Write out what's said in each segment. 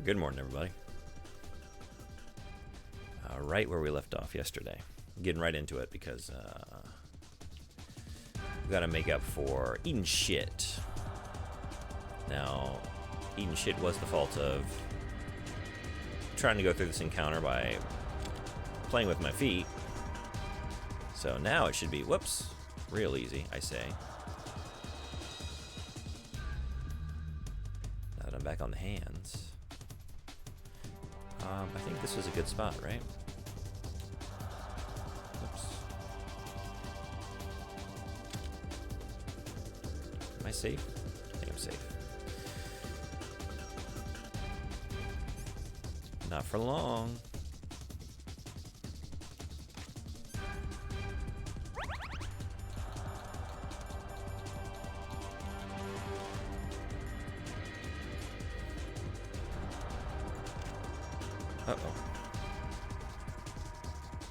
Good morning, everybody. Right where we left off yesterday. Getting right into it because we gotta make up for eating shit. Now, eating shit was the fault of trying to go through this encounter by playing with my feet. So now it should be, whoops, real easy, I say. Now that I'm back on the hands. I think this is a good spot, right? Oops. Am I safe? I think I'm safe. Not for long. Uh-oh.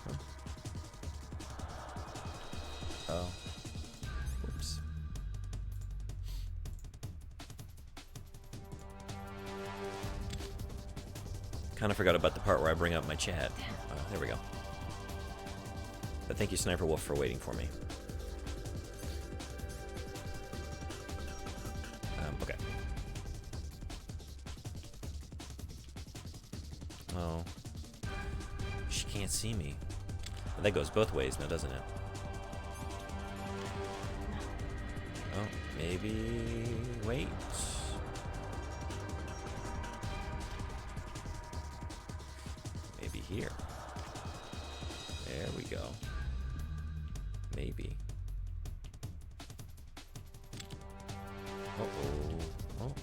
Huh? Oh. Whoops. Kind of forgot about the part where I bring up my chat. There we go. But thank you, Sniper Wolf, for waiting for me. Okay. Oh. She can't see me. But that goes both ways now, doesn't it? Oh, maybe... wait. Maybe here. There we go. Maybe. Uh-oh. Oh.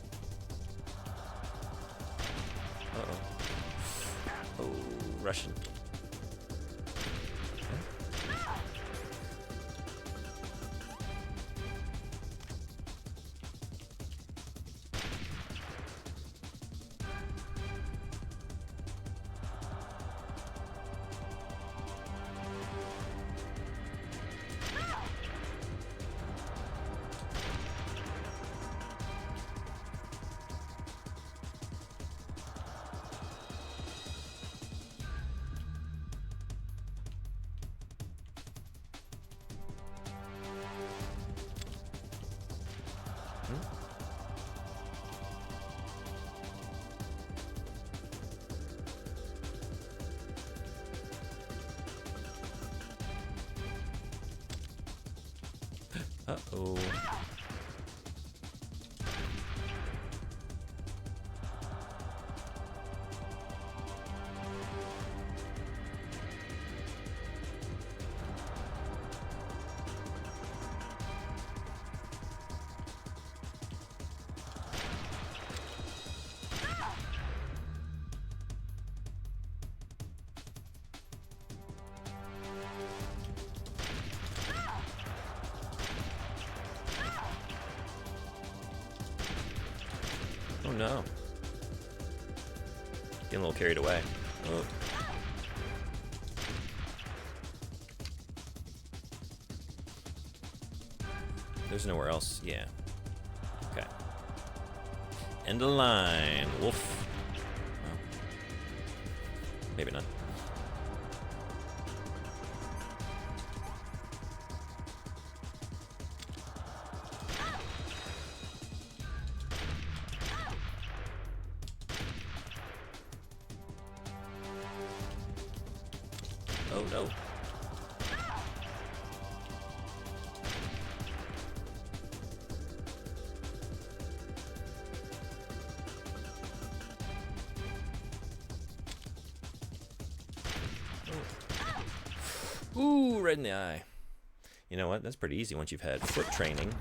Uh-oh. Oh, Russian. Uh-oh. Oh no. Getting a little carried away. Oh. There's nowhere else. Yeah. Okay. End of the line. Wolf. Oh. Maybe not. Oh no. Oh. Ooh, right in the eye. You know what? That's pretty easy once you've had foot training.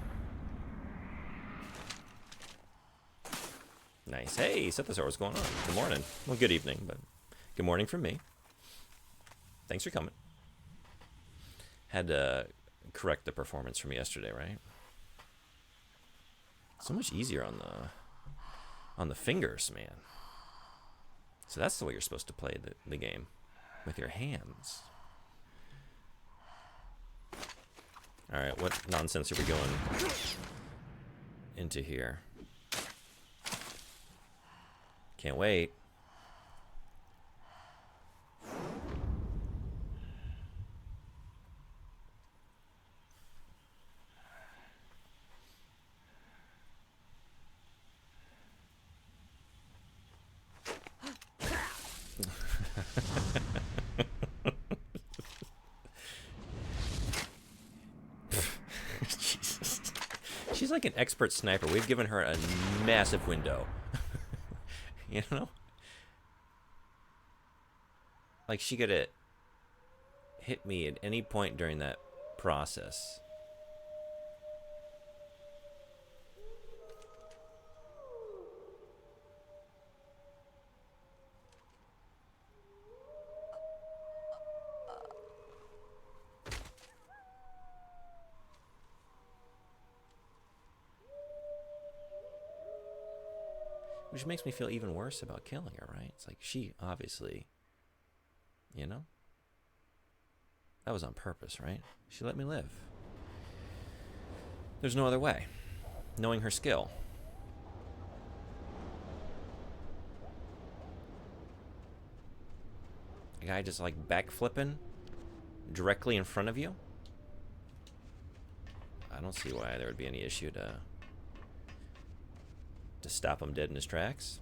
Nice. Hey, Sethazor, what's going on? Good morning. Well, good evening, but good morning from me. Thanks for coming. Had to correct the performance from yesterday, right? So much easier on the fingers, man. So that's the way you're supposed to play the game, with your hands. All right, what nonsense are we going into here? Can't wait. She's like an expert sniper. We've given her a massive window. You know? Like, she could have hit me at any point during that process. Which makes me feel even worse about killing her, right? It's like, she obviously, you know? That was on purpose, right? She let me live. There's no other way. Knowing her skill. A guy just like backflipping directly in front of you? I don't see why there would be any issue to stop him dead in his tracks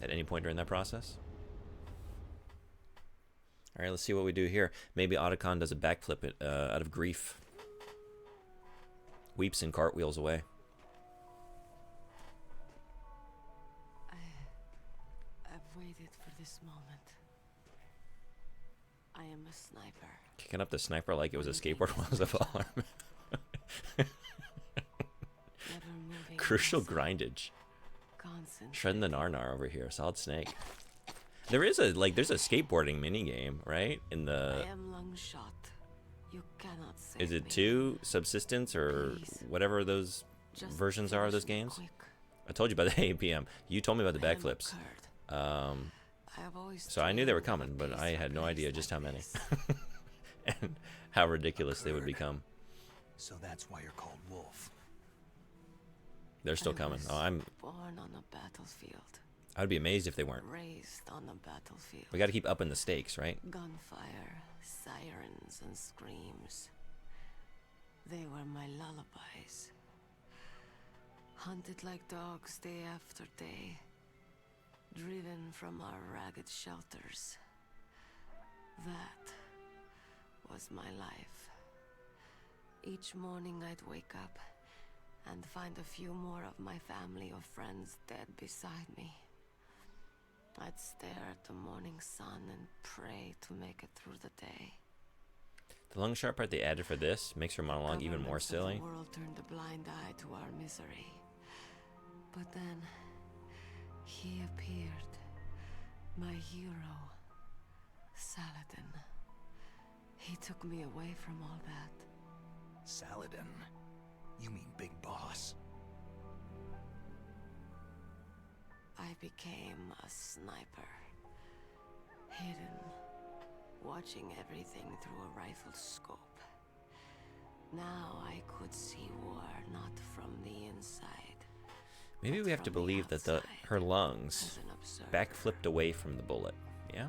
at any point during that process. All right, let's see what we do here. Maybe Otacon does a backflip out of grief. Weeps and cartwheels away. I've waited for this moment. I am a sniper. Kicking up the sniper like it was a skateboard while it was a farm. Crucial grindage. Shredding the Narnar over here. Solid Snake. There is a there's a skateboarding mini game, right? In the. I am Lungshot. You cannot save Is it me. 2 Subsistence or whatever those Just versions are of those finish me games? quick. I told you about the APM. You told me about the I am backflips. Kurd. I have always So I knew they were dreamed of coming, a but place I like had no a idea place just like how many. this. And how ridiculous they would become. So that's why you're called Wolf. They're still I coming. was Oh, born on a battlefield, I would be amazed if they weren't. raised on a battlefield. We got to keep upping the stakes, right? Gunfire, sirens, and screams. They were my lullabies. Hunted like dogs day after day. Driven from our ragged shelters. That was my life. Each morning I'd wake up and find a few more of my family or friends dead beside me. I'd stare at the morning sun and pray to make it through the day. The lung sharp part they added for this makes her monologue even more Governments of silly. The world turned a blind eye to our misery. But then he appeared, my hero, Saladin. He took me away from all that. Saladin? You mean Big Boss? I became a sniper. Hidden, watching everything through a rifle scope. Now I could see war not from the inside. Maybe but we have to from the believe that outside, her lungs as an observer. backflipped away from the bullet. Yeah?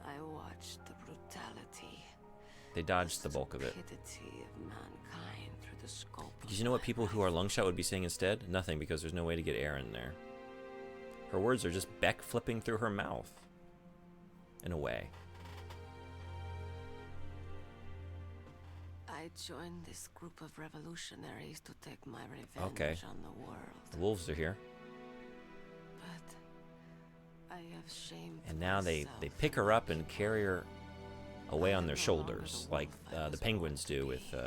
I watched the brutality. They dodged the bulk of it. Stupidity of mankind through the scope. Because you know what people who are lung shot would be saying instead? Nothing, because there's no way to get air in there. Her words are just backflipping through her mouth. In a way. I joined this group of revolutionaries to take my revenge Okay. on the world. The wolves are here. But I have shamed And now they myself pick her up and making carry her away on their I'm no longer shoulders, the like wolf I the was penguins born to do with be.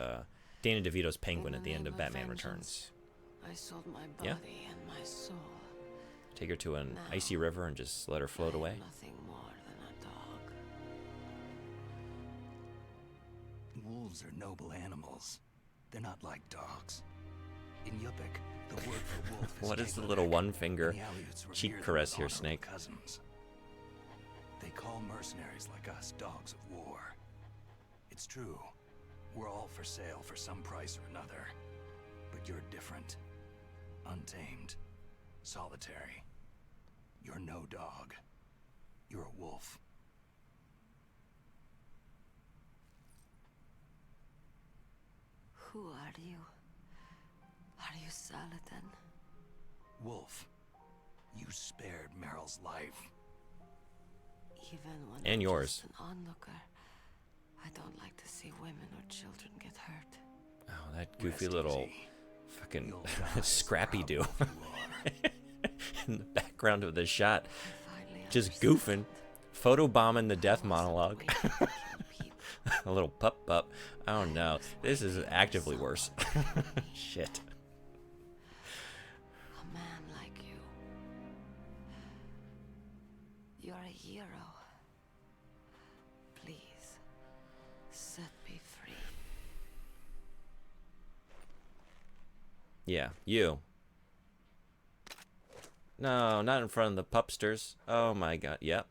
Danny DeVito's penguin In at the end name of Batman vengeance, Returns. I sold my body Yeah. and my soul. Take her to an Now, icy river and just let her float I am away. nothing more than a dog. Wolves are noble animals. They're not like dogs. In Yupik, the word for wolf is What is the Kegler, little one finger and the Aleuts cheek revere them caress as here, honorable Snake? Cousins. They call mercenaries like us dogs of war. It's true. We're all for sale for some price or another. But you're different. Untamed. Solitary. You're no dog. You're a wolf. Who are you? Are you Saladin? Wolf. You spared Meryl's life. Even when And I'm yours. just an onlooker, I don't like to see women or children get hurt. Oh, that goofy Rest little easy. Fucking You'll die as Scrappy Doo proud as you are. in the background of the shot, Finally just understand. goofing, photobombing the I death wasn't monologue. waiting to kill people. A little pup. Oh no, this is actively worse. Shit. A man like you. You're a hero. Please, set me free. Yeah, you. No, not in front of the pupsters. Oh my god, yep.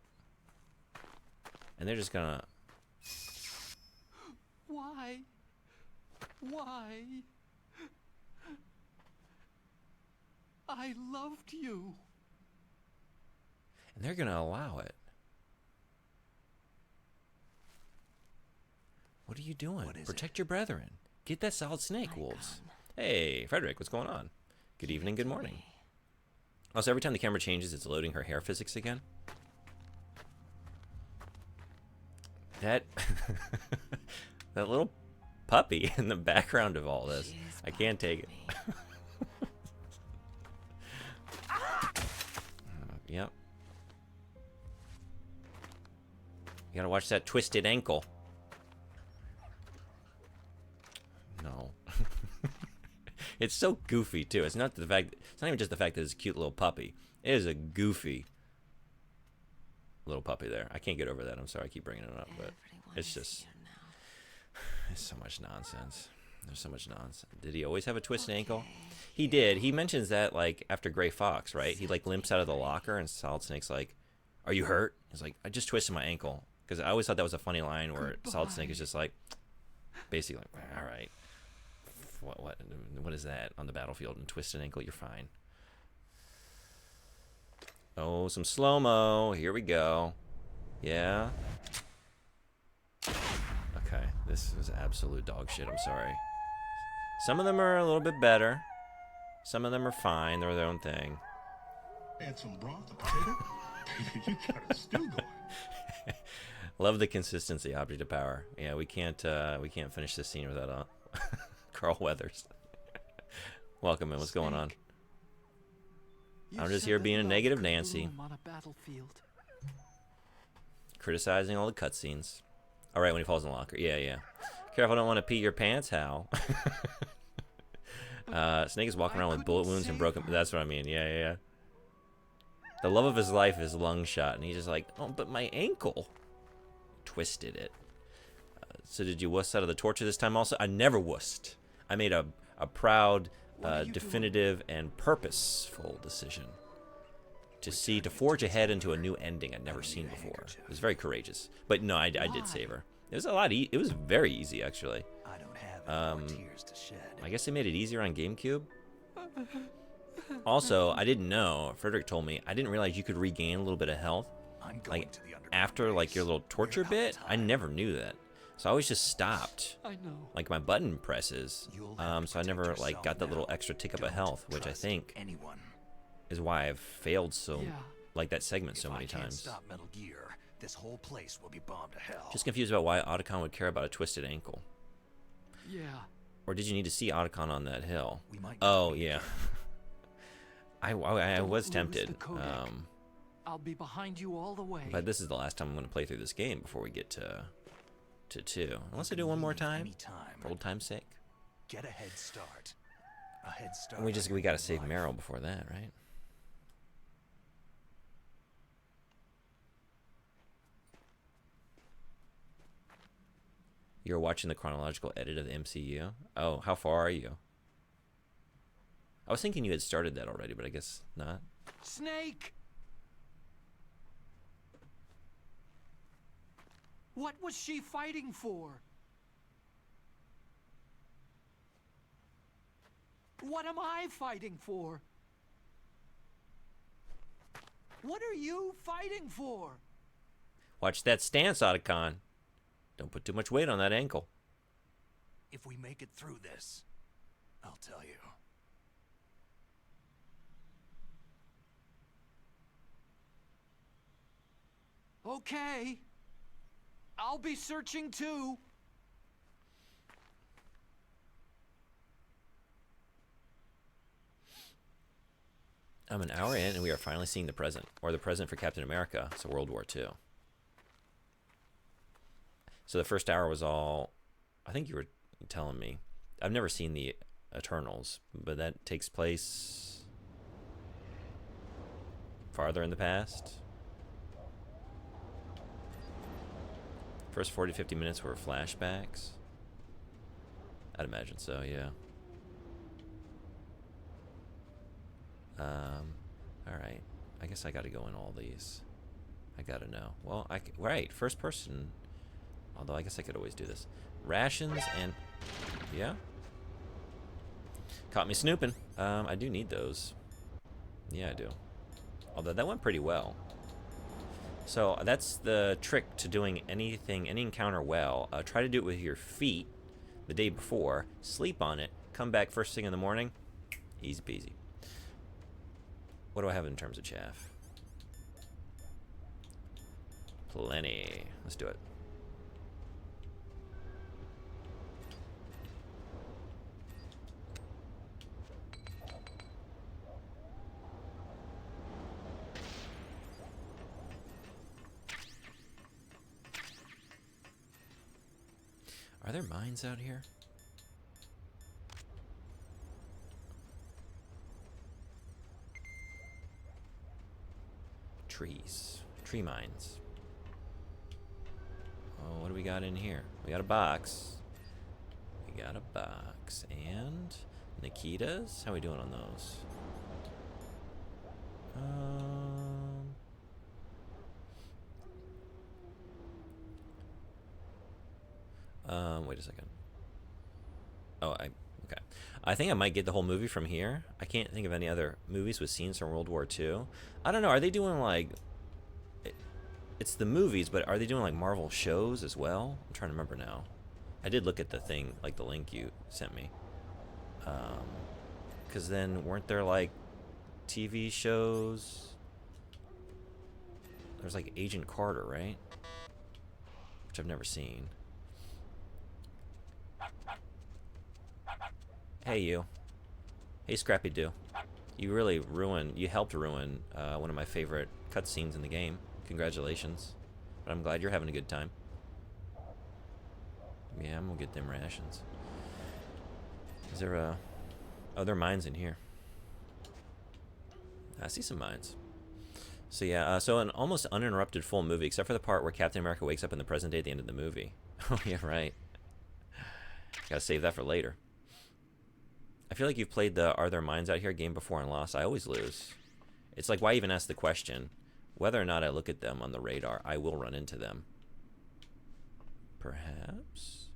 And they're just gonna... Why? Why? I loved you. And they're gonna allow it. What are you doing? What is Protect your brethren. Get that solid snake, My wolves. gun. Hey, Frederick, what's going on? Good Give evening, it good to morning. me. Also, every time the camera changes, it's loading her hair physics again. That that little puppy in the background of all this. She is I can't take it. me. Yep. You gotta watch that twisted ankle. No. It's so goofy too. It's not the fact. It's not even just the fact that it's a cute little puppy. It is a goofy little puppy there. I can't get over that. I'm sorry. I keep bringing it up, but Everyone it's is just here now. it's so much nonsense. There's so much nonsense. Did he always have a twisted ankle? Okay, He did. He mentions that like after Gray Fox, right? He like limps out of the locker, and Solid Snake's like, "Are you hurt?" He's like, "I just twisted my ankle." Because I always thought that was a funny line where Solid Snake is just like, basically like, "All right, what is that on the battlefield? And twisted ankle, you're fine." Oh, some slow-mo. Here we go. Yeah. Okay, this is absolute dog shit. I'm sorry. Some of them are a little bit better. Some of them are fine. They're their own thing. Add some broth, a potato. Baby, you got a stew going. Love the consistency, object of power. Yeah, we can't finish this scene without Carl Weathers. Welcome in. What's going on? I'm just said here that being a love negative could Nancy. bloom on a battlefield. Criticizing all the cutscenes. All right, when he falls in the locker. Yeah. Careful, I don't want to pee your pants, Hal. Snake is walking I around with bullet couldn't wounds and save broken. her. That's what I mean. Yeah. The love of his life is lung shot, and he's just like, oh, but my ankle twisted it. So did you wuss out of the torture this time? Also, I never wussed. I made a proud, What are you doing? definitive, and purposeful decision to forge ahead into a new ending I'd never seen before. It was very courageous. But no, I did save her. It was a lot. It was very easy, actually. I don't have any more tears to shed. I guess they made it easier on GameCube. Also, I didn't know. Frederick told me. I didn't realize you could regain a little bit of health, I'm going like to the underground after like your base. little torture We're out bit. of I time. never knew that. So I always just stopped, I know. like my button presses. You'll have to So I protect never like yourself got that little now. extra tick up of Don't health, which I trust think anyone. is why I've failed so Yeah. like that segment so If many I can't times. stop Metal Gear, this whole place will be bombed to hell. Just confused about why Otacon would care about a twisted ankle. Yeah. Or did you need to see Otacon on that hill? We might Oh, need to yeah. I Don't was lose tempted. the codec. I'll be behind you all the way. But this is the last time I'm going to play through this game before we get to 2. Unless I do one more time, Anytime. for old time's sake. Get a head start. A head start. And we on your got to new save life. Meryl before that, right? You're watching the chronological edit of the MCU? Oh, how far are you? I was thinking you had started that already, but I guess not. Snake! What was she fighting for? What am I fighting for? What are you fighting for? Watch that stance, Otacon. Don't put too much weight on that ankle. If we make it through this, I'll tell you. Okay. I'll be searching too. I'm an hour in, and we are finally seeing the present, or the present for Captain America. So World War II. So the first hour was all, I think you were telling me. I've never seen the Eternals, but that takes place farther in the past. First 40, 50 minutes were flashbacks. I'd imagine so, yeah. Alright. I guess I gotta go in all these. I gotta know. Well, right, first person. Although I guess I could always do this. Rations and... Yeah? Caught me snooping. I do need those. Yeah, I do. Although that went pretty well. So that's the trick to doing anything, any encounter well. Try to do it with your feet the day before. Sleep on it. Come back first thing in the morning. Easy peasy. What do I have in terms of chaff? Plenty. Let's do it. Are there mines out here? Trees. Tree mines. Oh, what do we got in here? We got a box. We got a box. And Nikitas? How are we doing on those? Wait a second. Oh, okay. I think I might get the whole movie from here. I can't think of any other movies with scenes from World War II. I don't know. Are they doing like... It's the movies, but are they doing like Marvel shows as well? I'm trying to remember now. I did look at the thing, like the link you sent me. Because then weren't there like TV shows? There's like Agent Carter, right? Which I've never seen. Hey, you. Hey, Scrappy Doo. You really you helped ruin one of my favorite cutscenes in the game. Congratulations. But I'm glad you're having a good time. Yeah, I'm gonna get them rations. Is there a... Oh, there are mines in here. I see some mines. So yeah, so an almost uninterrupted full movie, except for the part where Captain America wakes up in the present day at the end of the movie. Oh, yeah, right. Gotta save that for later. I feel like you've played the Are There Mines Out Here game before and lost. I always lose. It's like, why even ask the question? Whether or not I look at them on the radar, I will run into them. Perhaps?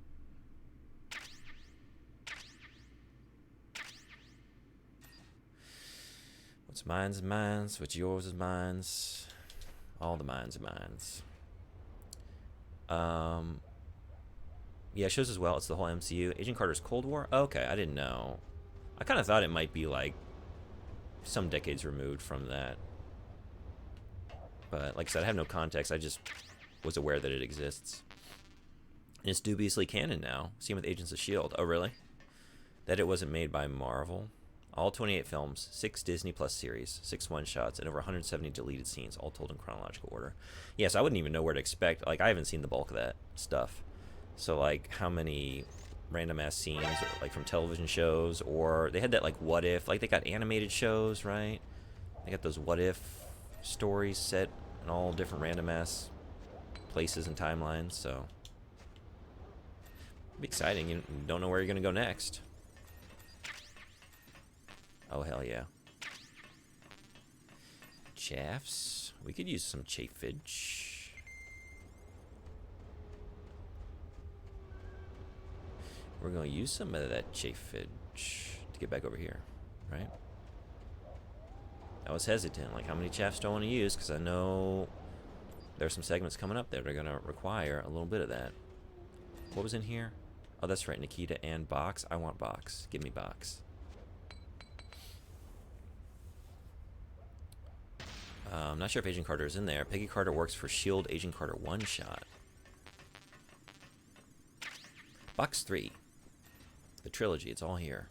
What's mine's is mine's. What's yours is mine's. All the mines are mine's. Yeah, it shows as well. It's the whole MCU. Agent Carter's Cold War? Okay, I didn't know. I kind of thought it might be like some decades removed from that. But like I said, I have no context. I just was aware that it exists. And it's dubiously canon now. Same with Agents of S.H.I.E.L.D. Oh, really? That it wasn't made by Marvel. All 28 films, 6 Disney Plus series, 6 one-shots, and over 170 deleted scenes, all told in chronological order. Yes, I wouldn't even know where to expect. Like, I haven't seen the bulk of that stuff. So, like, how many random-ass scenes, or, like, from television shows, or they had that, like, What If. Like, they got animated shows, right? They got those What If stories set in all different random-ass places and timelines, so... It'd be exciting. You don't know where you're going to go next. Oh, hell yeah. Chaffs. We could use some chaffage. We're going to use some of that chaffage to get back over here, right? I was hesitant. Like, how many chaffs do I want to use? Because I know there's some segments coming up there that are going to require a little bit of that. What was in here? Oh, that's right. Nikita and box. I want box. Give me box. I'm not sure if Agent Carter is in there. Peggy Carter works for S.H.I.E.L.D. Agent Carter one-shot. Box 3. The trilogy. It's all here.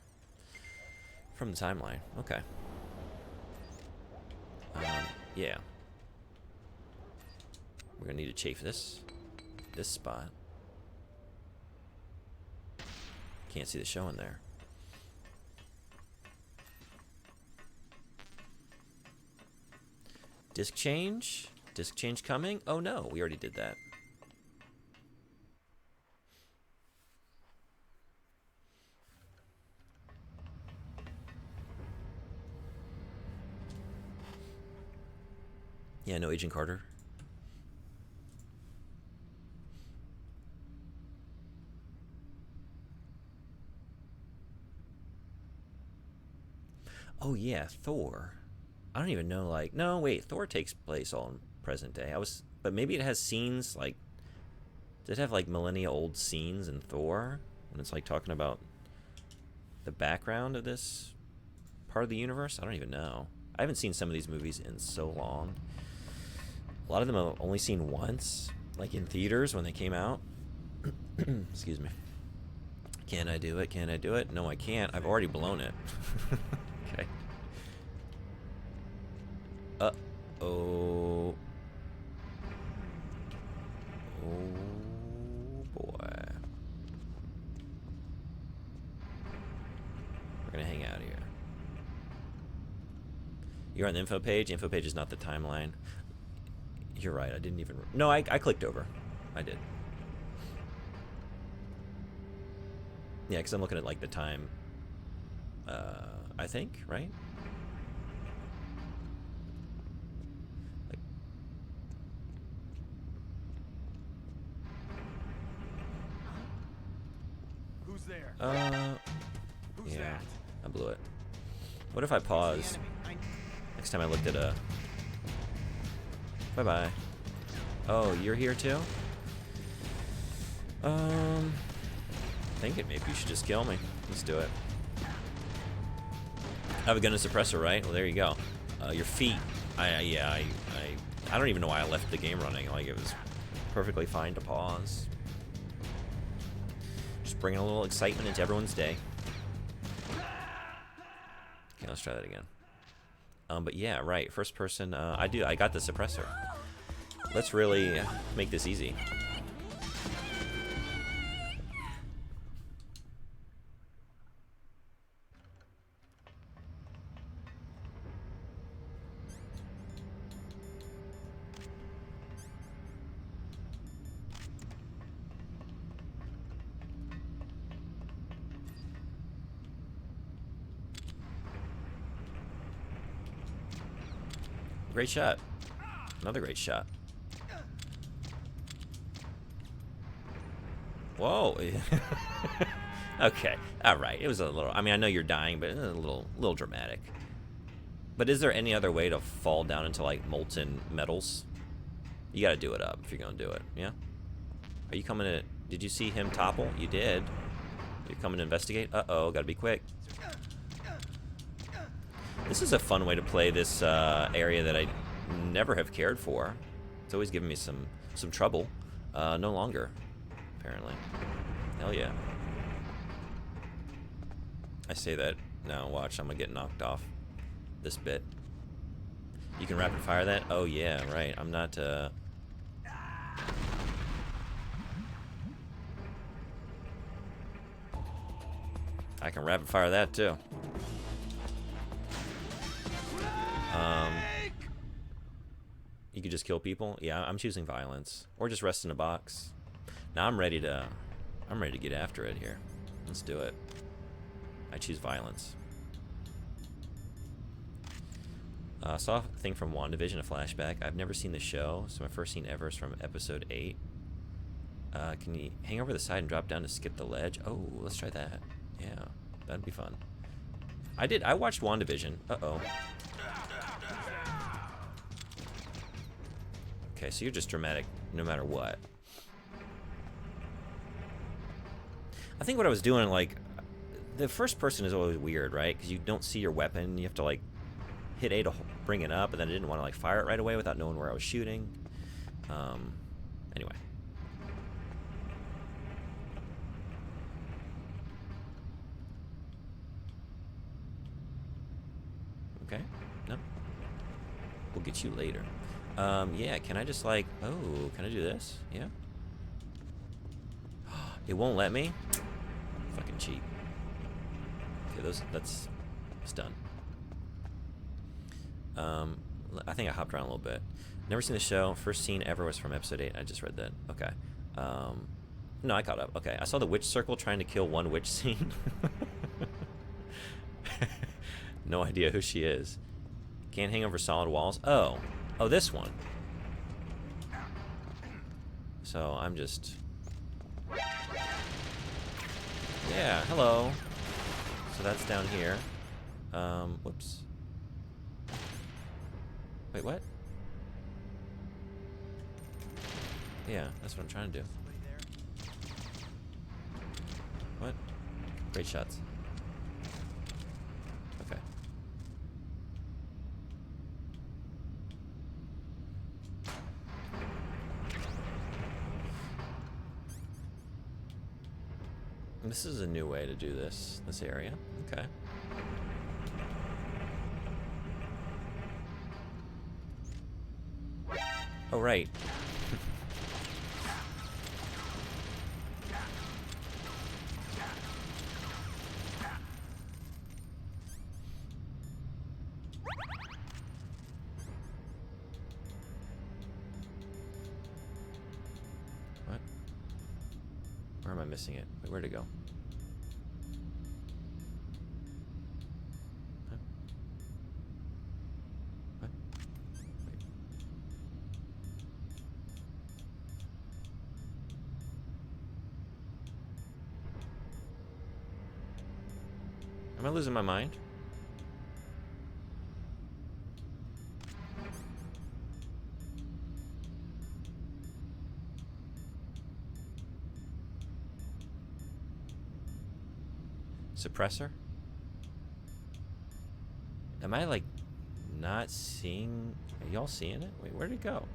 From the timeline. Okay. Yeah. We're gonna need to chafe this spot. Can't see the show in there. Disc change? Disc change coming? Oh no, we already did that. Yeah, no Agent Carter. Oh yeah, Thor. I don't even know, like, no, wait, Thor takes place all in present day. But maybe it has scenes, like, does it have, like, millennia-old scenes in Thor? When it's, like, talking about the background of this part of the universe? I don't even know. I haven't seen some of these movies in so long. A lot of them I've only seen once, like in theaters when they came out. Excuse me. Can I do it? Can I do it? No, I can't. I've already blown it. Okay. Uh-oh. Oh, boy. We're gonna hang out here. You're on the info page? Info page is not the timeline. You're right, I didn't even... No, I clicked over. I did. Yeah, because I'm looking at, like, the time... I think, right? Like... Who's there? Who's Yeah, that? I blew it. What if I pause? Next time I looked at a... Bye-bye. Oh, you're here too? Thinking maybe you should just kill me. Let's do it. I have a gun and suppressor, right? Well, there you go. Your feet. I don't even know why I left the game running. Like, it was perfectly fine to pause. Just bringing a little excitement into everyone's day. Okay, let's try that again. But yeah, right. First person. I got the suppressor. Let's really make this easy. Great shot. Another great shot. Whoa. Okay. All right. It was a little... I mean, I know you're dying, but a little dramatic. But is there any other way to fall down into, like, molten metals? You gotta do it up if you're gonna do it, yeah? Are you coming to... Did you see him topple? You did. You're coming to investigate? Uh-oh, gotta be quick. This is a fun way to play this area that I never have cared for. It's always given me some trouble. No longer, apparently. Hell yeah. I say that now. Watch, I'm gonna get knocked off this bit. You can rapid fire that? Oh yeah, right. I'm not. I can rapid fire that too. You could just kill people. Yeah, I'm choosing violence, or just rest in a box. Now I'm ready to get after it here. Let's do it. I choose violence. Saw a thing from WandaVision, a flashback. I've never seen the show, so my first scene ever is from episode 8. Can you hang over the side and drop down to skip the ledge? Oh, let's try that. Yeah, that'd be fun. I watched WandaVision. Uh-oh. Okay, so you're just dramatic no matter what. I think what I was doing, like, the first person is always weird, right? Because you don't see your weapon. You have to, like, hit A to bring it up, and then I didn't want to, like, fire it right away without knowing where I was shooting. Anyway. Okay. No. We'll get you later. Yeah, can I just like... Oh, can I do this? Yeah. It won't let me? Fucking cheat. Okay, that's done. I think I hopped around a little bit. Never seen the show. First scene ever was from episode 8. I just read that. Okay. No, I caught up. Okay, I saw the witch circle trying to kill one witch scene. No idea who she is. Can't hang over solid walls. Oh, this one. So I'm just... Yeah, hello. So that's down here. Whoops. Wait, what? Yeah, that's what I'm trying to do. What? Great shots. Okay. This is a new way to do this area. Okay. Oh, right. What? Where am I missing it? Wait, where'd it go? Huh? What? Wait. Am I losing my mind? Suppressor? Am I like not seeing? Are y'all seeing it? Wait, where'd it go?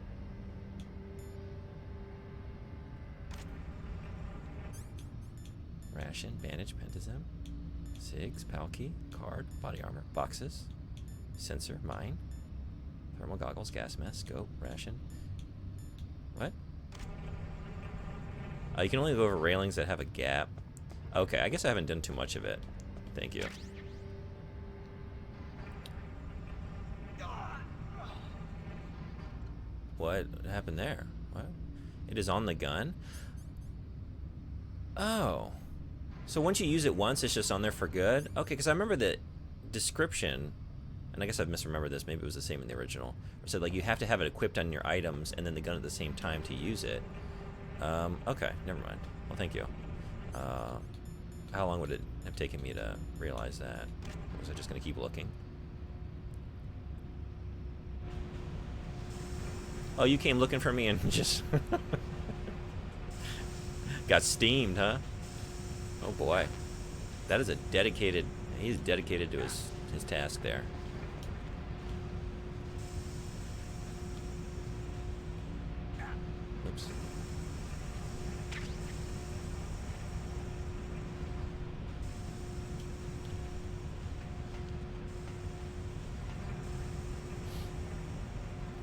Ration, bandage, pentazem, SIGs, Palkey, card, body armor, boxes, sensor, mine, thermal goggles, gas mask, scope, ration. What? You can only go over railings that have a gap. Okay, I guess I haven't done too much of it. Thank you. What happened there? What? It is on the gun? Oh. So once you use it once, it's just on there for good? Okay, because I remember the description, and I guess I've misremembered this, maybe it was the same in the original. It said, like, you have to have it equipped on your items and then the gun at the same time to use it. Okay, never mind. Well, thank you. How long would it have taken me to realize that? Or was I just going to keep looking? Oh, you came looking for me and just... got steamed, huh? Oh boy. That is a dedicated... He's dedicated to his task there. Oops.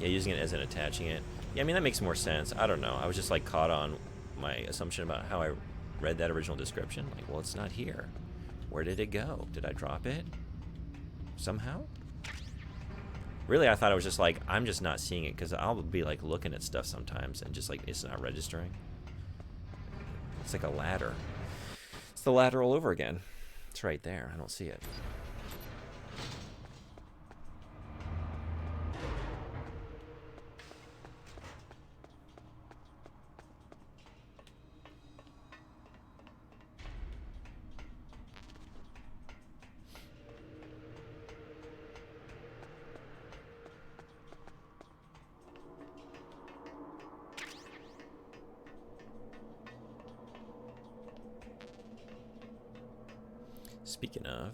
Yeah, using it as in attaching it. Yeah, I mean, that makes more sense. I don't know. I was just, like, caught on my assumption about how I read that original description. Like, well, it's not here. Where did it go? Did I drop it? Somehow? Really, I thought it was just, like, I'm just not seeing it, because I'll be, like, looking at stuff sometimes, and just, like, it's not registering. It's like a ladder. It's the ladder all over again. It's right there. I don't see it. Speaking of,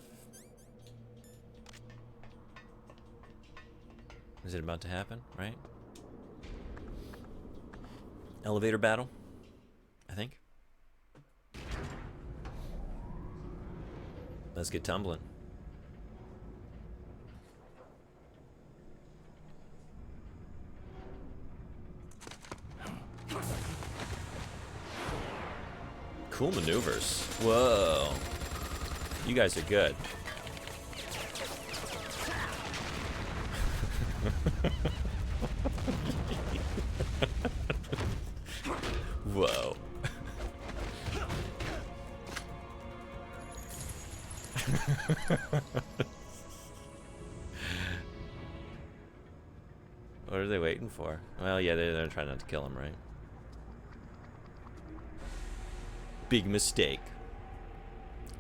is it about to happen, right? Elevator battle, I think. Let's get tumbling. Cool maneuvers. Whoa. You guys are good. Whoa. What are they waiting for? Well, yeah, they're trying not to kill him, right? Big mistake.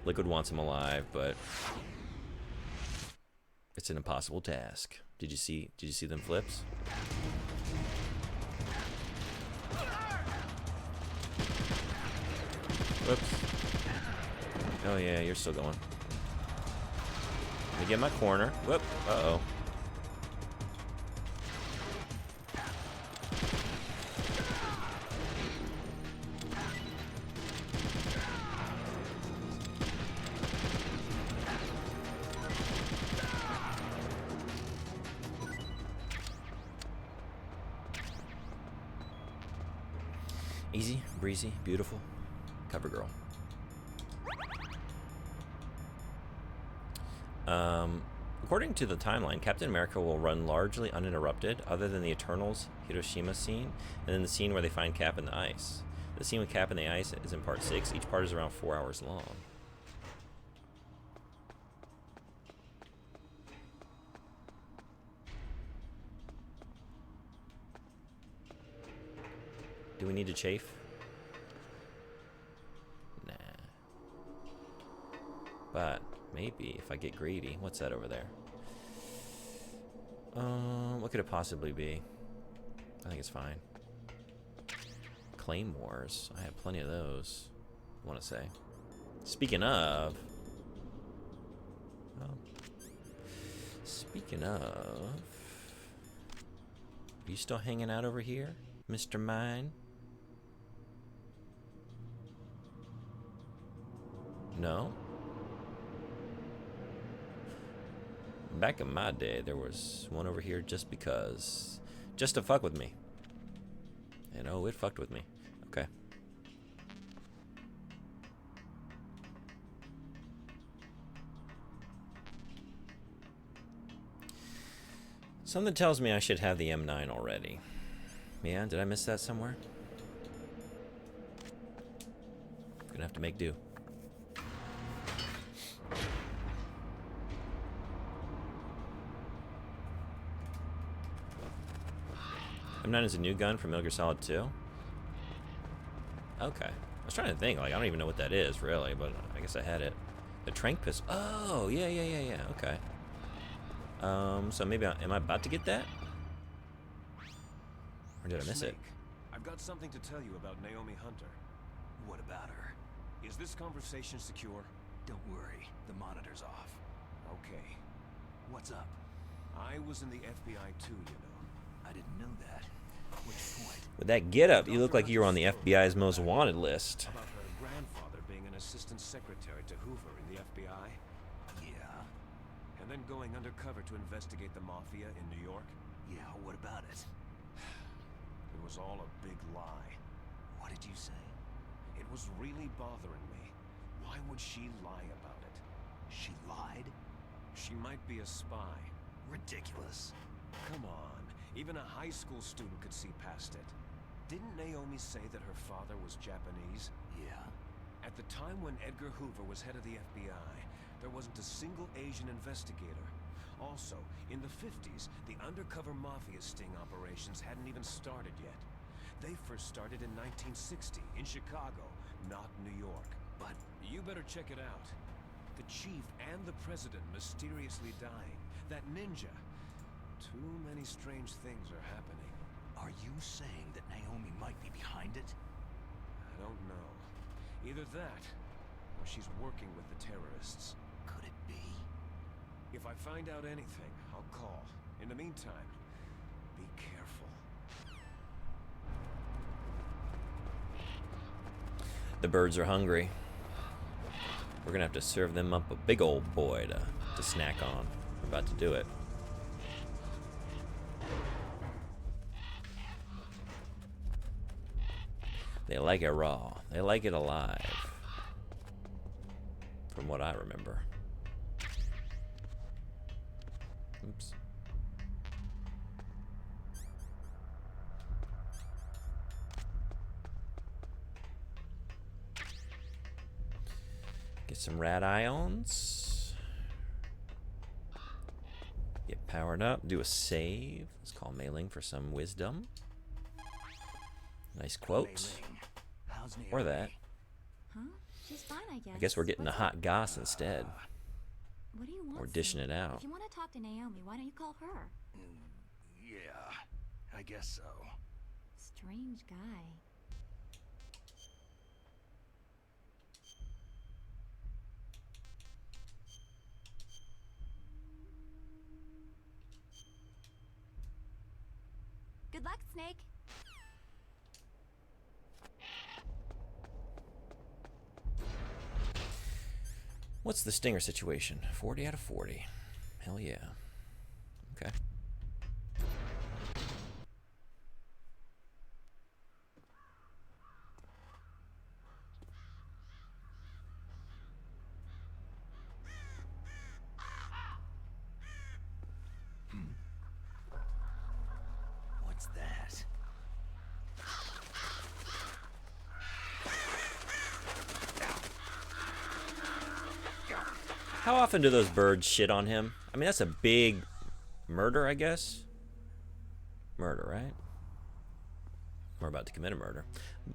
Liquid wants him alive, but it's an impossible task. Did you see them flips? Whoops. Oh yeah, you're still going. Let me get my corner. Whoop. Uh-oh. Easy, breezy, beautiful. Cover girl. According to the timeline, Captain America will run largely uninterrupted, other than the Eternals Hiroshima scene, and then the scene where they find Cap in the ice. The scene with Cap in the ice is in part 6. Each part is around 4 hours long. Do we need to chafe? Nah. But maybe if I get greedy. What's that over there? What could it possibly be? I think it's fine. Claymores. I have plenty of those, I want to say. Speaking of... Well, speaking of... Are you still hanging out over here, Mr. Mine? No? Back in my day, there was one over here just because. Just to fuck with me. And oh, it fucked with me. Okay. Something tells me I should have the M9 already. Yeah, did I miss that somewhere? Gonna have to make do. M9 is a new gun from Metal Gear Solid 2? Okay. I was trying to think, like, I don't even know what that is, really, but I guess I had it. The tranq pistol. Oh, yeah, okay. So maybe am I about to get that? Or did I miss it? I've got something to tell you about Naomi Hunter. What about her? Is this conversation secure? Don't worry, the monitor's off. Okay. What's up? I was in the FBI too, you know. I didn't know that. Which point? With that getup, you look like you were on the FBI's most wanted list. About her grandfather being an assistant secretary to Hoover in the FBI. Yeah. And then going undercover to investigate the mafia in New York. Yeah, what about it? It was all a big lie. What did you say? It was really bothering me. Why would she lie about it? She lied? She might be a spy. Ridiculous. Come on. Even a high school student could see past it. Didn't Naomi say that her father was Japanese? Yeah. At the time when Edgar Hoover was head of the FBI, there wasn't a single Asian investigator. Also, in the 50s, the undercover mafia sting operations hadn't even started yet. They first started in 1960, in Chicago, not New York. But you better check it out. The chief and the president mysteriously dying. That ninja. Too many strange things are happening. Are you saying that Naomi might be behind it? I don't know. Either that, or she's working with the terrorists. Could it be? If I find out anything, I'll call. In the meantime, be careful. The birds are hungry. We're gonna have to serve them up a big old boy to snack on. We're about to do it. They like it raw. They like it alive. from what I remember. Oops. Get some rad ions. Get powered up. Do a save. Let's call Mei-Ling for some wisdom. Nice quote. Mei-Ling, how's Or Naomi? that. Huh? She's fine, I guess. I guess we're getting the What's hot up? goss instead. What do you want? We're dishing Sid? it out. If you want to talk to Naomi, why don't you call her? Yeah, I guess so. Strange guy. Good luck, Snake. What's the stinger situation? 40 out of 40. Hell yeah. Okay. What's that? How often do those birds shit on him? I mean, that's a big murder, I guess. Murder, right? We're about to commit a murder.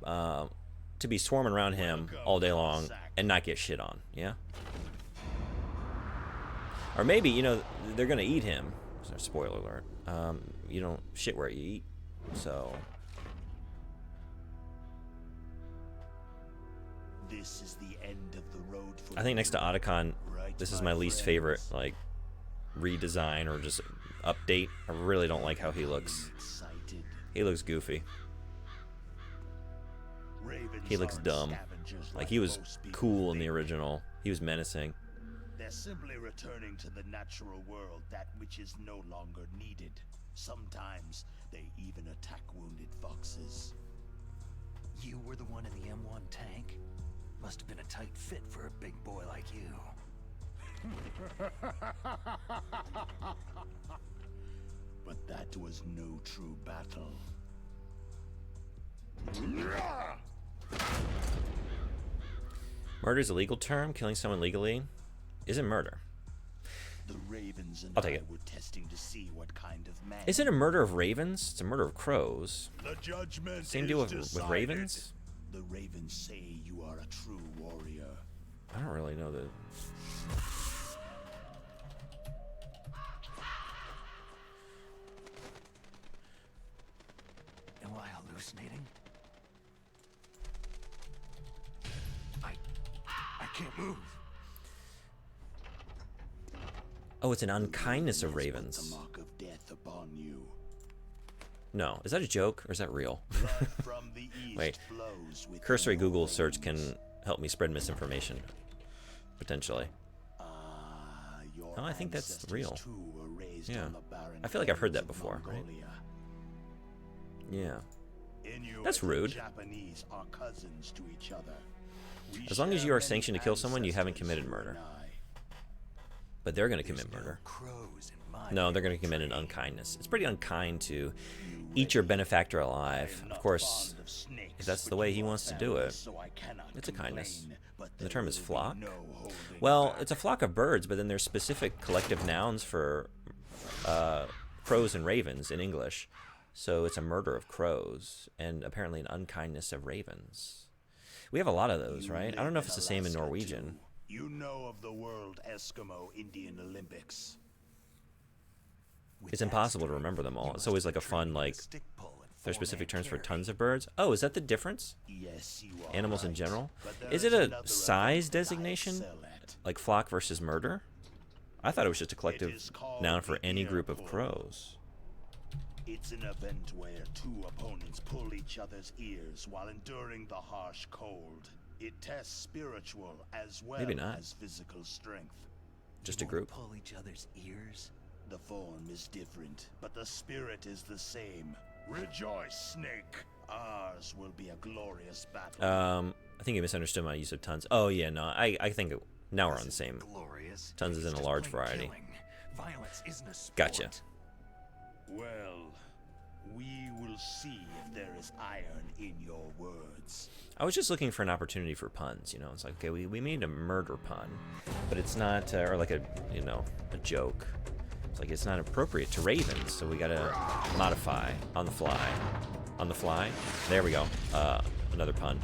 To be swarming around him all day long and not get shit on, yeah? Or maybe, you know, they're gonna eat him. Spoiler alert. You don't shit where you eat, so... This is the end of the road for I think next to Otacon, Right, this is my my least friends. favorite, like, redesign or just update. I really don't like how he looks. excited. He looks goofy. Ravens He looks aren't dumb. scavengers Like, he was most people cool in the think. original. He was menacing. They're simply returning to the natural world, that which is no longer needed. Sometimes they even attack wounded foxes. You were the one in the M1 tank? Must have been a tight fit for a big boy like you. But that was no true battle. Murder is a legal term. Killing someone legally isn't murder. The ravens and I'll take I it. were testing to see what kind of man. Is it a murder of ravens? It's a murder of crows. The judgment Same is deal with decided. ravens? The ravens say you are a true warrior. I don't really know the... Am I hallucinating? I can't move. Oh, it's an unkindness of That's what ravens. The mark of death upon you. No, is that a joke or is that real? Blood from the east Wait. flows with Cursory your Google veins. search can help me spread misinformation. Potentially. Your Oh, I think that's ancestors real. too were raised Yeah. on the barren I feel like I've heard plains that of before, right? Mongolia. Yeah. Inuit That's rude. and Japanese are cousins to each other. We As long as share you are many sanctioned to kill someone, you haven't ancestors, committed you murder. and I. But they're going to There's commit no murder. crows in my No, they're going to commit an train. unkindness. It's pretty unkind to eat your benefactor alive. I'm Of not course, fond of snakes, if that's the but way you he are wants to do family, it, so I cannot it's a kindness. complain, but The there term is will be flock. no holding well, back. it's a flock of birds, but then there's specific collective nouns for crows and ravens in English. So it's a murder of crows and apparently an unkindness of ravens. We have a lot of those, You right? I live don't know if it's the same in Alaska, Norwegian. too. You know of the World Eskimo Indian Olympics. With It's that impossible to strength, remember them all. you It's must always be like a fun, trained with like, stick pull and there's specific four-man terms for carry. tons of birds. Oh, is that the difference? Yes, you are Animals in right, general? but there Is it a another size event that I designation? excel at. Like flock versus murder? I thought it was just a collective is called noun for the any ear group of pull. crows. It's an event where two opponents pull each other's ears while enduring the harsh cold. It tests spiritual as well Maybe not. as physical strength. Just a You won't group. pull each other's ears. The form is different, but the spirit is the same. Rejoice, Snake. Ours will be a glorious battle. I think you misunderstood my use of tons. Oh yeah, no, I think Now we're on the same. Glorious. Tons is in a It's large just plain variety. killing. Violence isn't a sport. Gotcha. Well, we will see if there is iron in your words. I was just looking for an opportunity for puns, you know. It's like, okay, we made a murder pun, but it's not, or like a, you know, a joke. It's like it's not appropriate to ravens, so we gotta modify on the fly. On the fly. There we go. Another pun.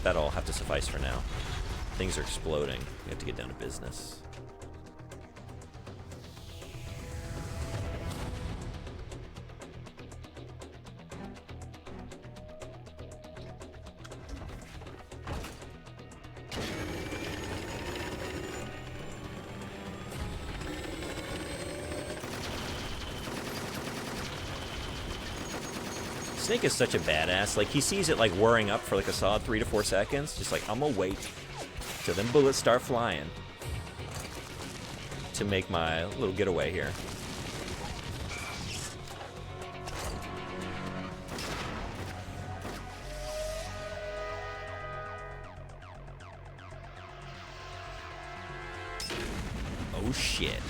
That'll have to suffice for now. Things are exploding. We have to get down to business. Snake is such a badass. Like, he sees it, like, whirring up for, like, a solid 3 to 4 seconds. Just like, I'm gonna wait till them bullets start flying to make my little getaway here. Oh, shit.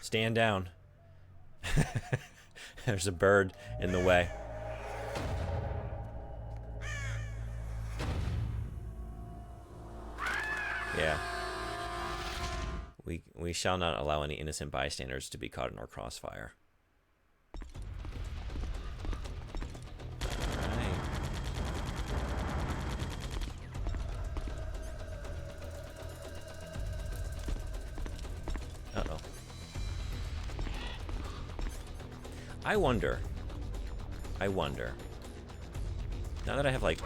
Stand down. There's a bird in the way. Yeah. We shall not allow any innocent bystanders to be caught in our crossfire. Alright. Uh-oh. I wonder, now that I have, like,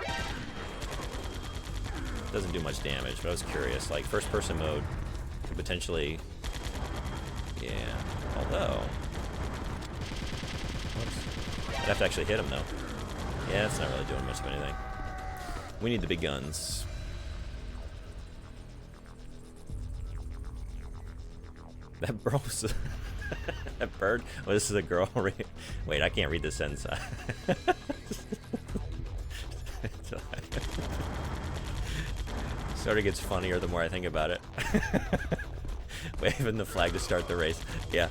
doesn't do much damage, but I was curious, like, first person mode could potentially, yeah, although, whoops. I'd have to actually hit him, though. Yeah, it's not really doing much of anything. We need the big guns. That bro was that bird? Oh, this is a girl. Wait, I can't read this sentence. Sort of gets funnier the more I think about it. Waving the flag to start the race. Yeah.